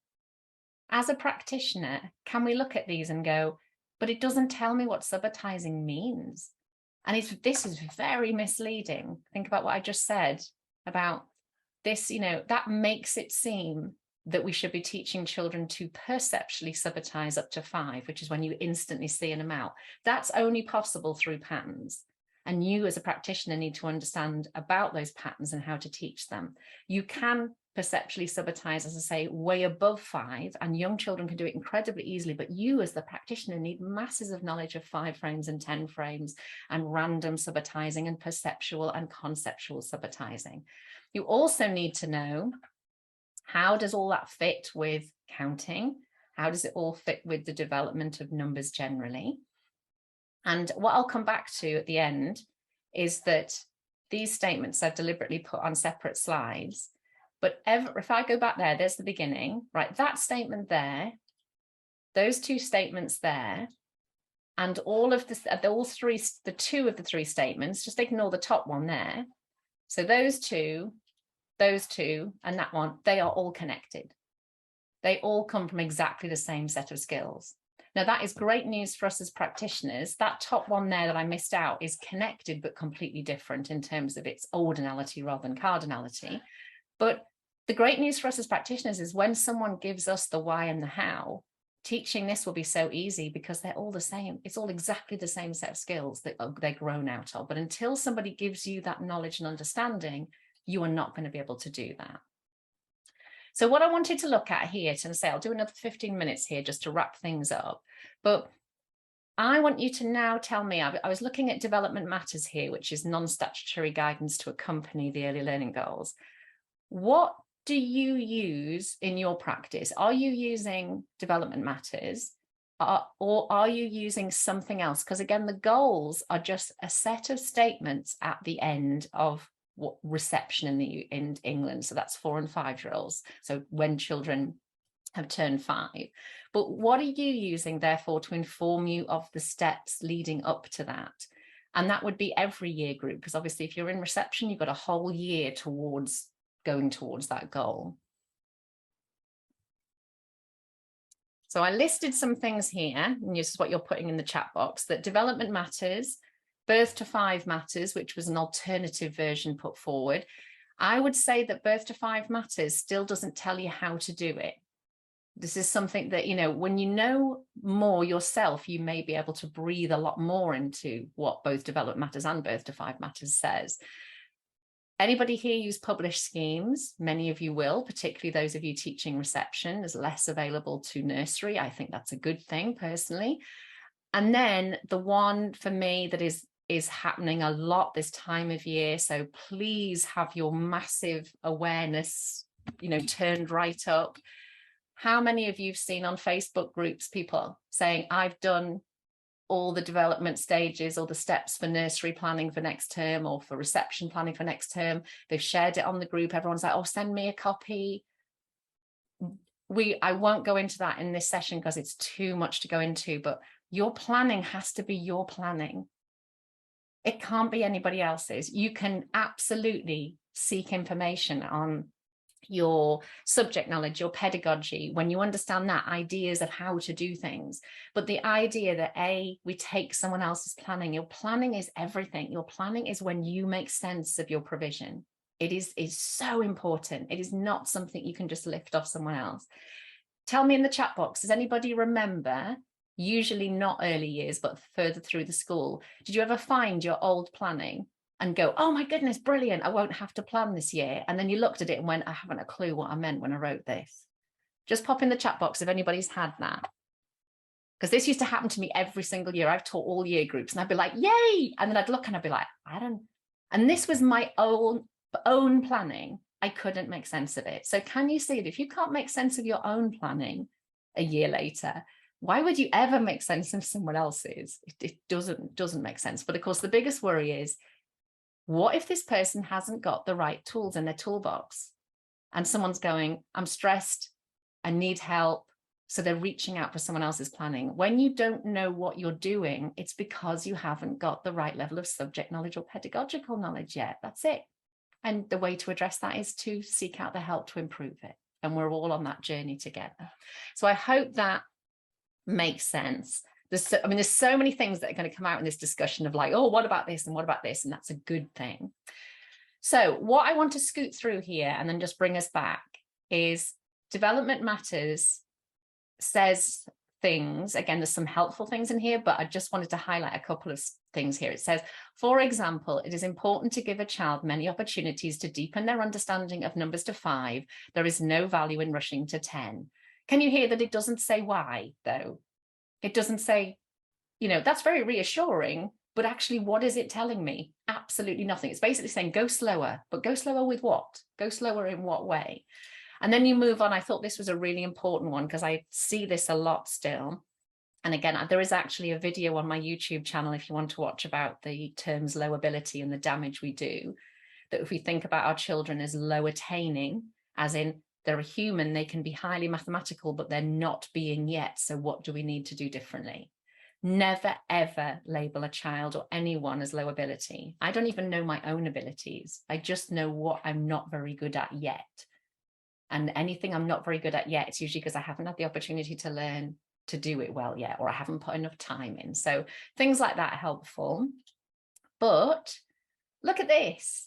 As a practitioner, can we look at these and go, but it doesn't tell me what subitizing means? And this is very misleading. Think about what I just said about this, that makes it seem that we should be teaching children to perceptually subitize up to 5, which is when you instantly see an amount. That's only possible through patterns. And you as a practitioner need to understand about those patterns and how to teach them. You can perceptually subitize, as I say, way above 5, and young children can do it incredibly easily, but you as the practitioner need masses of knowledge of 5 frames and 10 frames and random subitizing and perceptual and conceptual subitizing. You also need to know, how does all that fit with counting? How does it all fit with the development of numbers generally? And what I'll come back to at the end is that these statements I've deliberately put on separate slides. But if I go back there, there's the beginning, right? That statement there, those 2 statements there, and all of the two of the 3 statements, just ignore the top one there. So those two, and that one, they are all connected. They all come from exactly the same set of skills. Now, that is great news for us as practitioners. That top one there that I missed out is connected, but completely different in terms of its ordinality rather than cardinality. But the great news for us as practitioners is when someone gives us the why and the how, teaching this will be so easy because they're all the same. It's all exactly the same set of skills that they're grown out of. But until somebody gives you that knowledge and understanding, you are not going to be able to do that. So what I wanted to look at here, to say, I'll do another 15 minutes here just to wrap things up. But I want you to now tell me, I was looking at Development Matters here, which is non-statutory guidance to accompany the early learning goals. What do you use in your practice? Are you using Development Matters or are you using something else? Because again, the goals are just a set of statements at the end of what reception in England. So that's 4 and 5-year-olds. So when children have turned 5. But what are you using, therefore, to inform you of the steps leading up to that? And that would be every year group, because obviously if you're in reception, you've got a whole year towards going towards that goal. So I listed some things here, and this is what you're putting in the chat box, that Development Matters, Birth to 5 Matters, which was an alternative version put forward. I would say that Birth to 5 Matters still doesn't tell you how to do it. This is something that, you know, when you know more yourself, you may be able to breathe a lot more into what both Development Matters and Birth to 5 Matters says. Anybody here use published schemes? Many of you will, particularly those of you teaching reception. There's less available to nursery. I think that's a good thing personally. And then the one for me that is happening a lot this time of year. So please have your massive awareness, you know, turned right up. How many of you have seen on Facebook groups people saying, I've done all the development stages or the steps for nursery planning for next term or for reception planning for next term. They've shared it on the group. Everyone's like, oh, send me a copy. I won't go into that in this session because it's too much to go into, but your planning has to be your planning. It can't be anybody else's. You can absolutely seek information on your subject knowledge, your pedagogy, when you understand that, ideas of how to do things. But the idea that we take someone else's planning, your planning is everything. Your planning is when you make sense of your provision. It is so important. It is not something you can just lift off someone else. Tell me in the chat box, does anybody remember, usually not early years, but further through the school, did you ever find your old planning and go, oh my goodness, brilliant, I won't have to plan this year? And then you looked at it and went, I haven't a clue what I meant when I wrote this. Just pop in the chat box if anybody's had that. Because this used to happen to me every single year. I've taught all year groups and I'd be like, yay. And then I'd look and I'd be like, and this was my own planning. I couldn't make sense of it. So can you see it? If you can't make sense of your own planning a year later, why would you ever make sense of someone else's? It doesn't make sense. But of course, the biggest worry is, what if this person hasn't got the right tools in their toolbox? And someone's going, I'm stressed, I need help. So they're reaching out for someone else's planning. When you don't know what you're doing, it's because you haven't got the right level of subject knowledge or pedagogical knowledge yet. That's it. And the way to address that is to seek out the help to improve it. And we're all on that journey together. So I hope that makes sense. There's so many things that are going to come out in this discussion of like, oh, what about this and what about this? And that's a good thing. So what I want to scoot through here and then just bring us back is Development Matters says things. Again, there's some helpful things in here, but I just wanted to highlight a couple of things here. It says, for example, it is important to give a child many opportunities to deepen their understanding of numbers to 5. There is no value in rushing to 10. Can you hear that it doesn't say why, though? It doesn't say, that's very reassuring, but actually, what is it telling me? Absolutely nothing. It's basically saying, go slower, but go slower with what? Go slower in what way? And then you move on. I thought this was a really important one because I see this a lot still. And again, there is actually a video on my YouTube channel if you want to watch about the terms low ability and the damage we do. That if we think about our children as low attaining, as in they're a human, they can be highly mathematical, but they're not being yet. So what do we need to do differently? Never, ever label a child or anyone as low ability. I don't even know my own abilities. I just know what I'm not very good at yet. And anything I'm not very good at yet, it's usually because I haven't had the opportunity to learn to do it well yet, or I haven't put enough time in. So things like that are helpful. But look at this.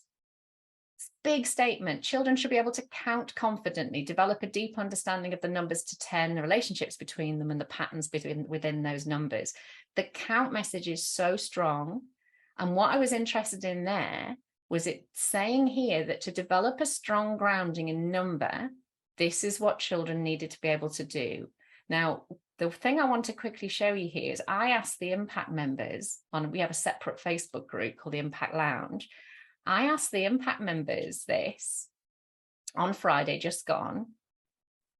Big statement. Children should be able to count confidently, develop a deep understanding of the numbers to 10, the relationships between them and the patterns within those numbers. The count message is so strong. And what I was interested in there was it saying here that to develop a strong grounding in number, this is what children needed to be able to do. Now, the thing I want to quickly show you here is I asked the Impact members, we have a separate Facebook group called the Impact Lounge. I asked the Impact members this on Friday, just gone,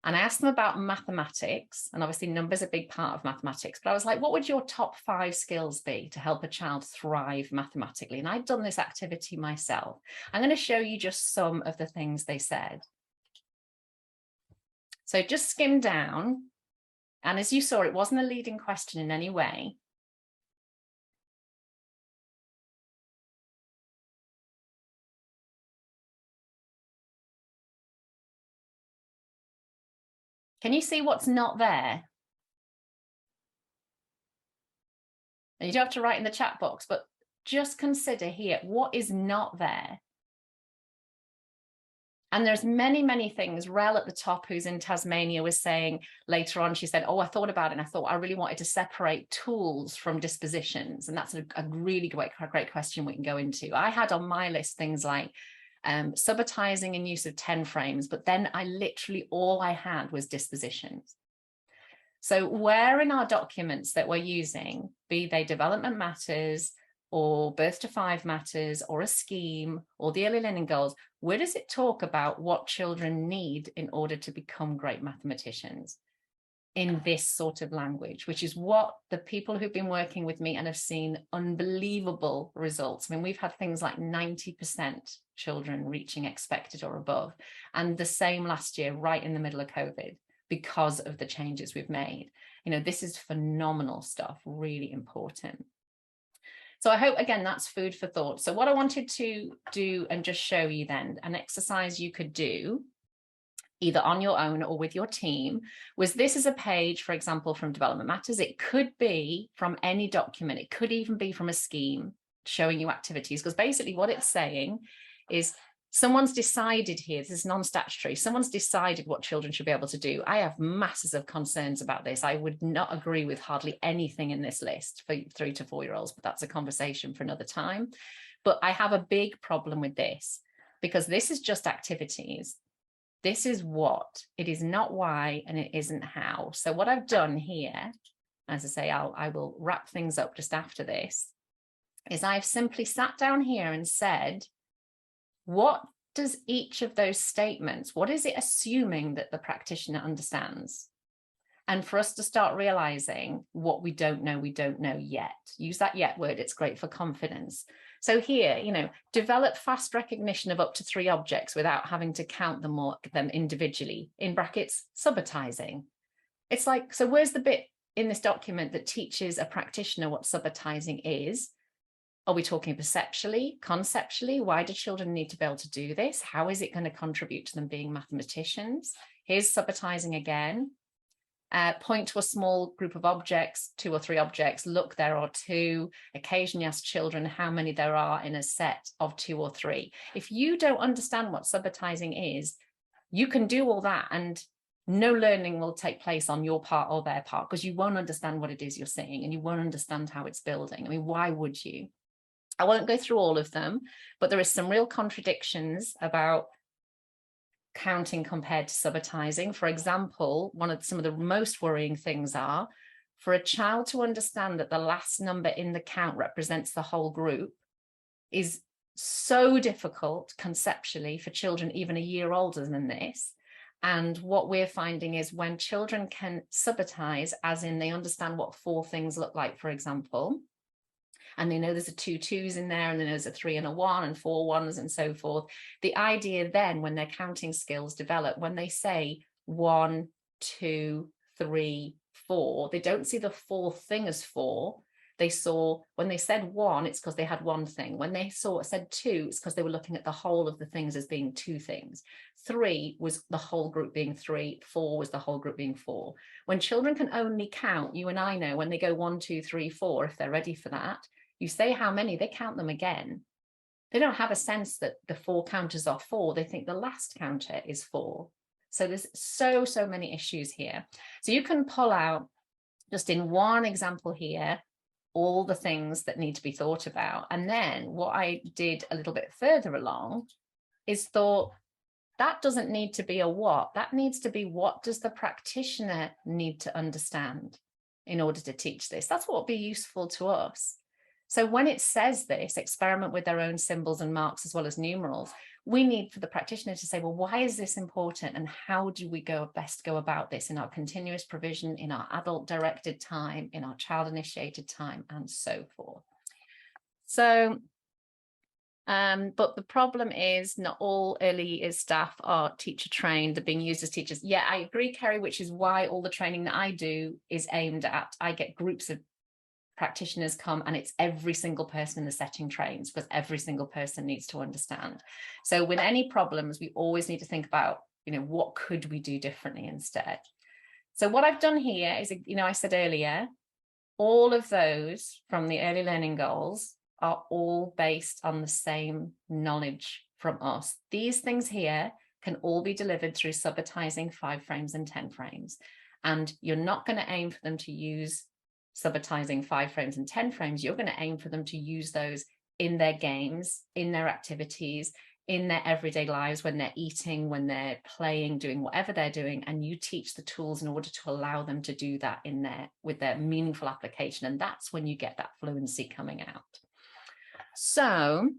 and I asked them about mathematics, and obviously numbers are a big part of mathematics, but I was like, what would your top 5 skills be to help a child thrive mathematically? And I'd done this activity myself. I'm going to show you just some of the things they said. So just skim down, and as you saw, it wasn't a leading question in any way. Can you see what's not there? And you don't have to write in the chat box, but just consider here, what is not there? And there's many, many things. Rel at the top, who's in Tasmania, was saying later on, she said, oh, I thought about it. And I thought I really wanted to separate tools from dispositions. And that's a really great question we can go into. I had on my list things like subitizing and use of 10 frames, but then all I had was dispositions. So where in our documents that we're using, be they development matters or birth to 5 matters or a scheme or the early learning goals, where does it talk about what children need in order to become great mathematicians in this sort of language, which is what the people who've been working with me and have seen unbelievable results. I mean, we've had things like 90% children reaching expected or above, and the same last year, right in the middle of COVID, because of the changes we've made. This is phenomenal stuff, really important. So I hope, again, that's food for thought. So what I wanted to do and just show you then, an exercise you could do either on your own or with your team, was this is a page, for example, from Development Matters. It could be from any document. It could even be from a scheme showing you activities, because basically what it's saying is someone's decided here, this is non-statutory, someone's decided what children should be able to do. I have masses of concerns about this. I would not agree with hardly anything in this list for 3 to 4 year olds, but that's a conversation for another time. But I have a big problem with this because this is just activities. This is what, it is not why, and it isn't how. So what I've done here, as I say, I will wrap things up just after this, is I've simply sat down here and said, what does each of those statements, what is it assuming that the practitioner understands? And for us to start realizing what we don't know yet. Use that yet word, it's great for confidence. So here, develop fast recognition of up to 3 objects without having to count them individually, in brackets, subitizing. It's like, so where's the bit in this document that teaches a practitioner what subitizing is? Are we talking perceptually, conceptually? Why do children need to be able to do this? How is it going to contribute to them being mathematicians? Here's subitizing again. Point to a small group of objects, 2 or 3 objects, look, there are 2. Occasionally ask children how many there are in a set of 2 or 3. If you don't understand what subitizing is, you can do all that and no learning will take place on your part or their part, because you won't understand what it is you're seeing and you won't understand how it's building. I mean, why would you? I won't go through all of them, but there is some real contradictions about counting compared to subitizing. For example, some of the most worrying things are for a child to understand that the last number in the count represents the whole group is so difficult conceptually for children even a year older than this. And what we're finding is when children can subitize, as in they understand what 4 things look like, for example, and they know there's a 2 2s in there, and then there's a 3 and a 1 and 4 1s and so forth. The idea then, when their counting skills develop, when they say 1, 2, 3, 4, they don't see the 4th thing as 4. They saw, when they said 1, it's because they had 1 thing. When they said 2, it's because they were looking at the whole of the things as being 2 things. 3 was the whole group being 3. 4 was the whole group being 4. When children can only count, you and I know, when they go 1, 2, 3, 4, if they're ready for that, you say how many, they count them again. They don't have a sense that the 4 counters are 4. They think the last counter is 4. So there's so many issues here. So you can pull out, just in one example here, all the things that need to be thought about. And then what I did a little bit further along is thought, that doesn't need to be a what, that needs to be what does the practitioner need to understand in order to teach this. That's what would be useful to us. So when it says this, experiment with their own symbols and marks as well as numerals, we need for the practitioner to say, well, why is this important? And how do we best go about this in our continuous provision, in our adult directed time, in our child initiated time, and so forth. So, but the problem is not all early years staff are teacher trained, they're being used as teachers. Yeah, I agree, Kerry, which is why all the training that I do is aimed at, I get groups of practitioners come, and it's every single person in the setting trains, because every single person needs to understand. So with any problems, we always need to think about, what could we do differently instead? So what I've done here is, I said earlier, all of those from the early learning goals are all based on the same knowledge from us. These things here can all be delivered through subitizing 5 frames and 10 frames. And you're not going to aim for them to use subitizing 5 frames and 10 frames. You're going to aim for them to use those in their games, in their activities, in their everyday lives, when they're eating, when they're playing, doing whatever they're doing, and you teach the tools in order to allow them to do that with their meaningful application. And that's when you get that fluency coming out. So,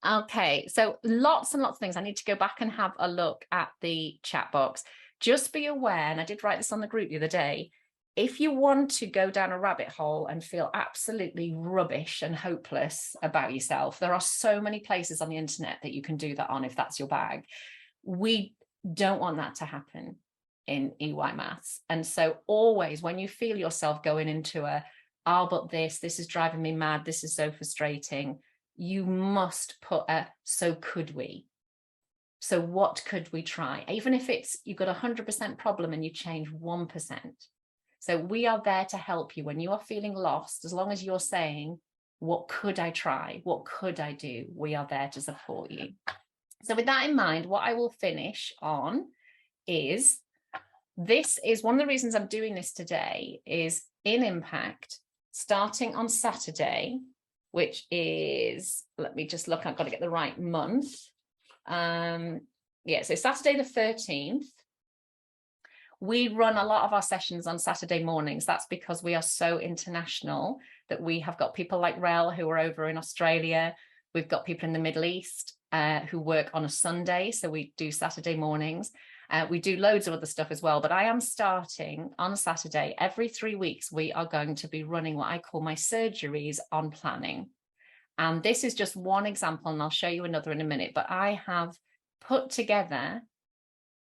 okay, so lots and lots of things. I need to go back and have a look at the chat box. Just be aware, and I did write this on the group the other day, if you want to go down a rabbit hole and feel absolutely rubbish and hopeless about yourself, there are so many places on the internet that you can do that on if that's your bag. We don't want that to happen in EYMaths. And so always when you feel yourself going into but this is driving me mad, this is so frustrating, you must put so could we? So what could we try? Even if you've got 100% problem and you change 1%. So we are there to help you when you are feeling lost. As long as you're saying, what could I try? What could I do? We are there to support you. So with that in mind, what I will finish on is, this is one of the reasons I'm doing this today, is in Impact, starting on Saturday, which is, let me just look, I've got to get the right month. So Saturday the 13th, we run a lot of our sessions on Saturday mornings. That's because we are so international that we have got people like Rel who are over in Australia. We've got people in the Middle East who work on a Sunday. So we do Saturday mornings. We do loads of other stuff as well. But I am starting on Saturday. Every 3 weeks, we are going to be running what I call my surgeries on planning. And this is just one example, and I'll show you another in a minute. But I have put together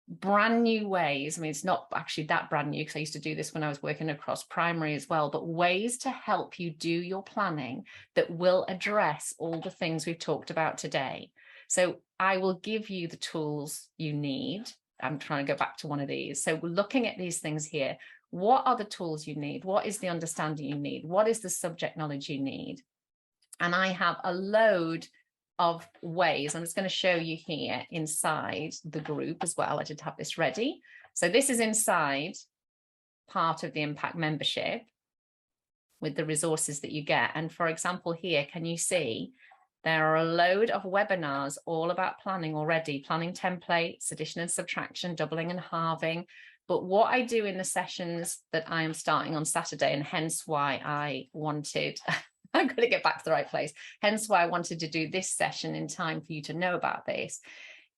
brand new ways. I mean, it's not actually that brand new because I used to do this when I was working across primary as well, but ways to help you do your planning that will address all the things we've talked about today. So I will give you the tools you need. I'm trying to go back to one of these. So we're looking at these things here. What are the tools you need? What is the understanding you need? What is the subject knowledge you need? And I have a load of ways. I'm just going to show you here inside the group as well. I did have this ready. So this is inside part of the Impact membership with the resources that you get. And for example, here, can you see there are a load of webinars all about planning already, planning templates, addition and subtraction, doubling and halving. But what I do in the sessions that I am starting on Saturday, and hence why I wanted, I'm going to get back to the right place, hence why I wanted to do this session in time for you to know about this,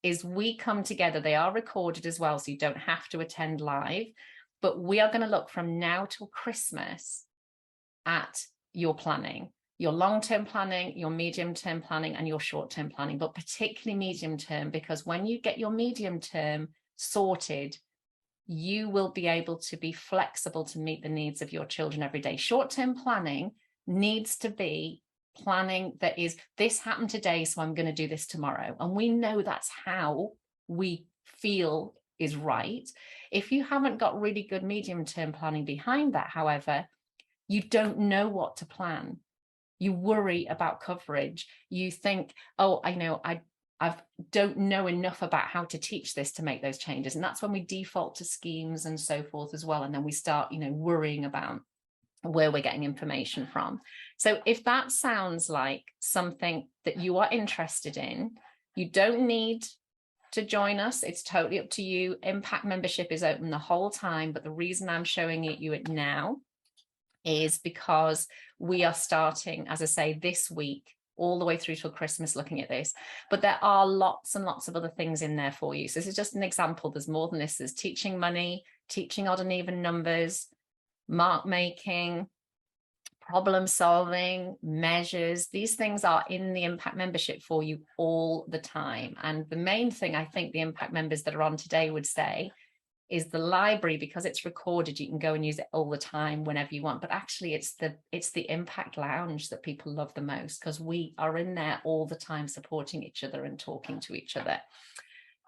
is we come together. They are recorded as well, so you don't have to attend live, but we are going to look from now till Christmas at your planning, your long-term planning, your medium-term planning, and your short-term planning, but particularly medium-term, because when you get your medium-term sorted, you will be able to be flexible to meet the needs of your children every day. Short-term planning needs to be planning that is, this happened today, so I'm going to do this tomorrow. And we know that's how we feel is right. If you haven't got really good medium-term planning behind that, however, you don't know what to plan. You worry about coverage. You think, oh, I know, I don't know enough about how to teach this to make those changes. And that's when we default to schemes and so forth as well. And then we start, worrying about where we're getting information from. So if that sounds like something that you are interested in, you don't need to join us. It's totally up to you. Impact membership is open the whole time. But the reason I'm showing you it now is because we are starting, as I say, this week, all the way through till Christmas looking at this. But there are lots and lots of other things in there for you. So this is just an example. There's more than this. There's teaching money, teaching odd and even numbers, mark making, problem solving, measures. These things are in the Impact membership for you all the time. And the main thing I think the Impact members that are on today would say is the library, because it's recorded, you can go and use it all the time whenever you want. But actually it's the Impact Lounge that people love the most, because we are in there all the time supporting each other and talking to each other.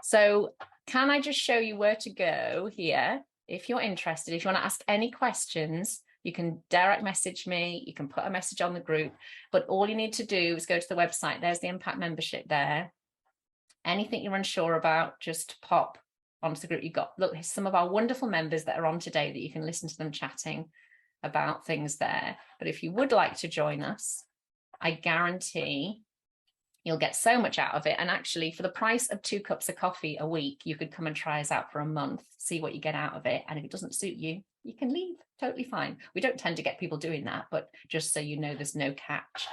So can I just show you where to go here? If you're interested, if you want to ask any questions, you can direct message me, you can put a message on the group, but all you need to do is go to the website. There's the Impact membership there. Anything you're unsure about, just pop onto the group. You've got, look, here's some of our wonderful members that are on today that you can listen to them chatting about things there. But if you would like to join us, I guarantee you'll get so much out of it. And actually, for the price of 2 cups of coffee a week, you could come and try us out for a month, see what you get out of it. And if it doesn't suit you, you can leave. Totally fine. We don't tend to get people doing that, but just so you know, there's no catch.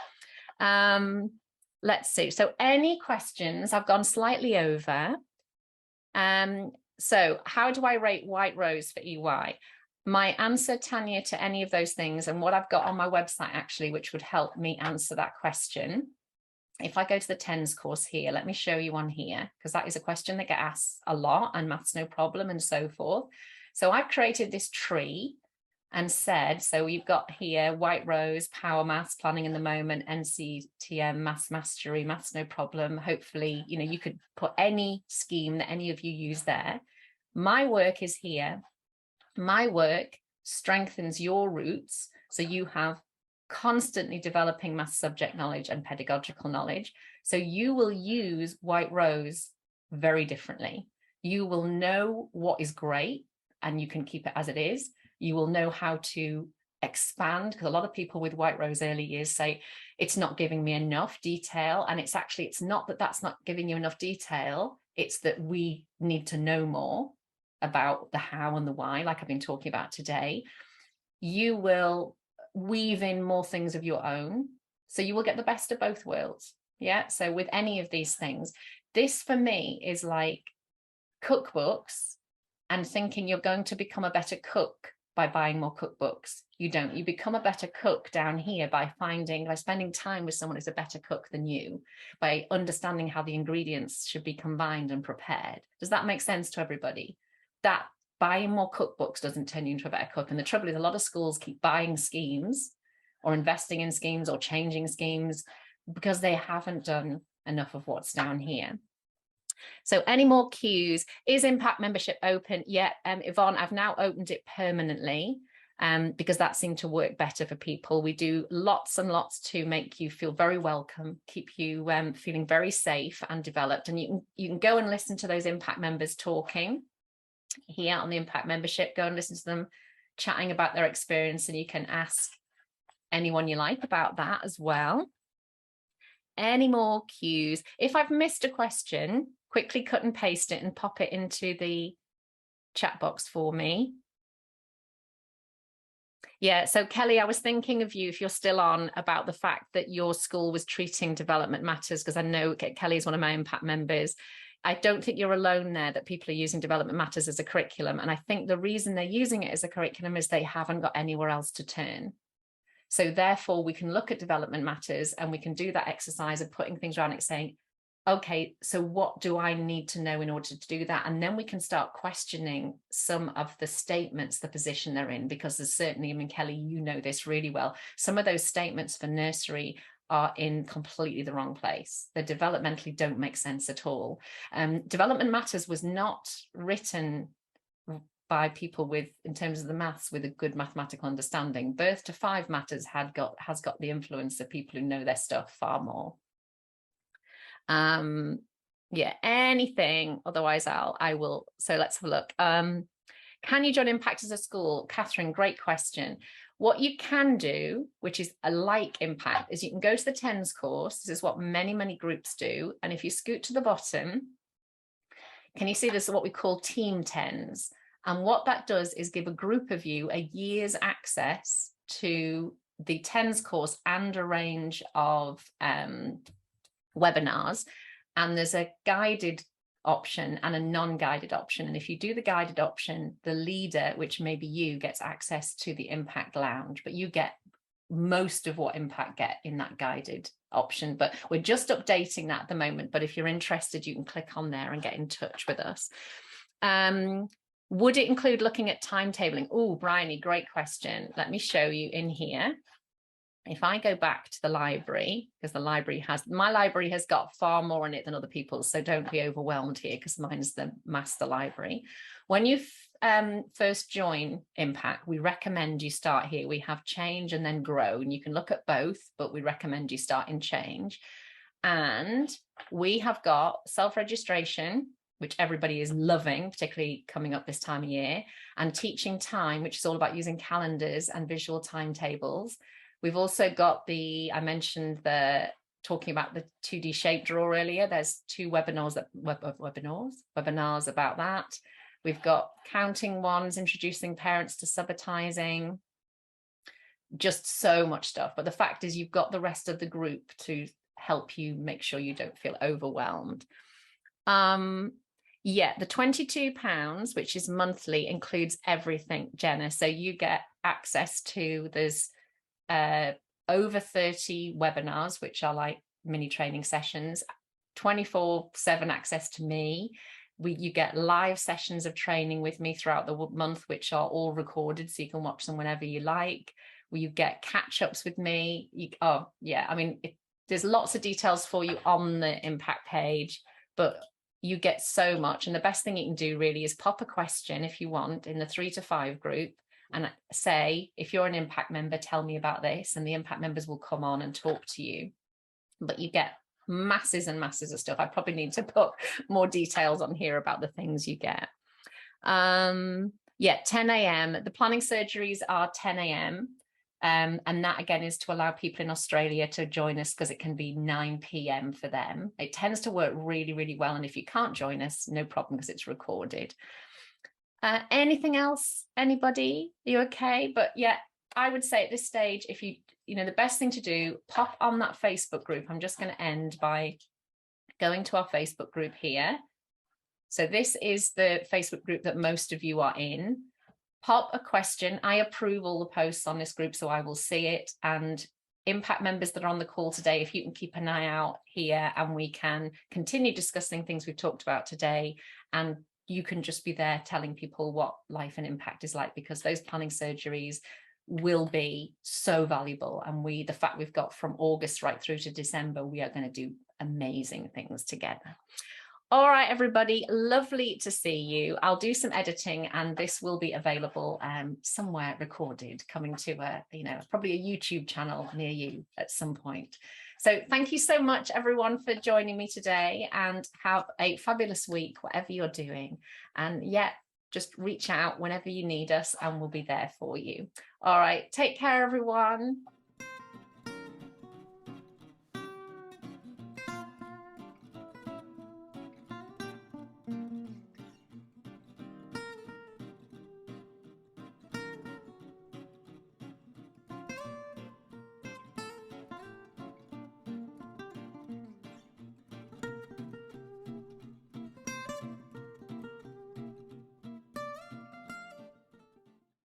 Let's see. So any questions? I've gone slightly over. So how do I rate White Rose for EY? My answer, Tanya, to any of those things, and what I've got on my website actually, which would help me answer that question. If I go to the TENS course here, let me show you on here, because that is a question that gets asked a lot, and Maths No Problem and so forth. So I've created this tree and said, so we've got here White Rose, Power Maths, Planning in the Moment, NCTM, Maths Mastery, Maths No Problem. Hopefully, you could put any scheme that any of you use there. My work is here. My work strengthens your roots, so you have constantly developing maths subject knowledge and pedagogical knowledge. So you will use White Rose very differently. You will know what is great and you can keep it as it is. You will know how to expand, because a lot of people with White Rose early years say it's not giving me enough detail. And it's not that that's not giving you enough detail. It's that we need to know more about the how and the why, like I've been talking about today. You will weave in more things of your own, so you will get the best of both worlds. Yeah, so with any of these things, this for me is like cookbooks and thinking you're going to become a better cook by buying more cookbooks. You don't. You become a better cook down here by spending time with someone who's a better cook than you, by understanding how the ingredients should be combined and prepared. Does that make sense to everybody? That buying more cookbooks doesn't turn you into a better cook. And the trouble is, a lot of schools keep buying schemes or investing in schemes or changing schemes because they haven't done enough of what's down here. So any more cues? Is Impact membership open? Yeah, Yvonne, I've now opened it permanently because that seemed to work better for people. We do lots and lots to make you feel very welcome, keep you feeling very safe and developed. And you can go and listen to those Impact members talking here on the Impact membership. Go and listen to them chatting about their experience, and you can ask anyone you like about that as well. Any more cues? If I've missed a question, quickly cut and paste it and pop it into the chat box for me. Yeah, so Kelly, I was thinking of you, if you're still on, about the fact that your school was treating development matters, because I know Kelly is one of my Impact members. I don't think you're alone there, that people are using development matters as a curriculum. And I think the reason they're using it as a curriculum is they haven't got anywhere else to turn. So therefore, we can look at development matters and we can do that exercise of putting things around it, saying, okay, so what do I need to know in order to do that? And then we can start questioning some of the statements, the position they're in, because there's certainly, I mean, Kelly, you know this really well. Some of those statements for nursery are in completely the wrong place. They developmentally don't make sense at all. Development matters was not written by people with, in terms of the maths, with a good mathematical understanding. Birth to 5 matters has got the influence of people who know their stuff far more. Yeah, anything, otherwise I will. So let's have a look. Can you join Impact as a school? Catherine, great question. What you can do, which is a like Impact, is you can go to the TENS course. This is what many groups do. And if you scoot to the bottom, can you see this is what we call Team TENS? And what that does is give a group of you a year's access to the TENS course and a range of webinars. And there's a guided option and a non-guided option. And if you do the guided option, the leader, which may be you, gets access to the Impact Lounge, but you get most of what Impact get in that guided option. But we're just updating that at the moment. But if you're interested, you can click on there and get in touch with us. Would it include looking at timetabling? Oh, Bryony, great question. Let me show you in here. If I go back to the library, because my library has got far more in it than other people's, so don't be overwhelmed here, because mine's the master library. When you first join Impact, we recommend you start here. We have change and then grow, and you can look at both, but we recommend you start in change. And we have got self-registration, which everybody is loving, particularly coming up this time of year, and teaching time, which is all about using calendars and visual timetables. We've also got I mentioned talking about the 2D shape draw earlier. There's 2 webinars about that. We've got counting ones, introducing parents to subitizing, just so much stuff. But the fact is, you've got the rest of the group to help you make sure you don't feel overwhelmed. Yeah, the £22, which is monthly, includes everything, Jenna. So you get access to, there's over 30 webinars, which are like mini training sessions, 24/7 access to me. You get live sessions of training with me throughout the month, which are all recorded, so you can watch them whenever you like. You get catch-ups with me. Oh yeah, I mean, there's lots of details for you on the Impact page, but you get so much. And the best thing you can do really is pop a question, if you want, in the 3 to 5 group, and say, if you're an Impact member, tell me about this, and the Impact members will come on and talk to you. But you get masses and masses of stuff. I probably need to put more details on here about the things you get. Yeah, 10 a.m. The planning surgeries are 10 a.m. And that again is to allow people in Australia to join us, because it can be 9 p.m. for them. It tends to work really well. And if you can't join us, no problem, because it's recorded. Anything else? Anybody? Are you okay? But yeah, I would say at this stage, if you know, the best thing to do, pop on that Facebook group. I'm just going to end by going to our Facebook group here. So this is the Facebook group that most of you are in. Pop a question. I approve all the posts on this group, so I will see it. And Impact members that are on the call today, if you can keep an eye out here, and we can continue discussing things we've talked about today, and you can just be there telling people what life and Impact is like, because those planning surgeries will be so valuable. And the fact we've got from August right through to December, we are going to do amazing things together. All right, everybody, lovely to see you. I'll do some editing, and this will be available somewhere recorded, coming to probably a YouTube channel near you at some point. So thank you so much, everyone, for joining me today, and have a fabulous week, whatever you're doing. And yeah, just reach out whenever you need us and we'll be there for you. All right, take care, everyone.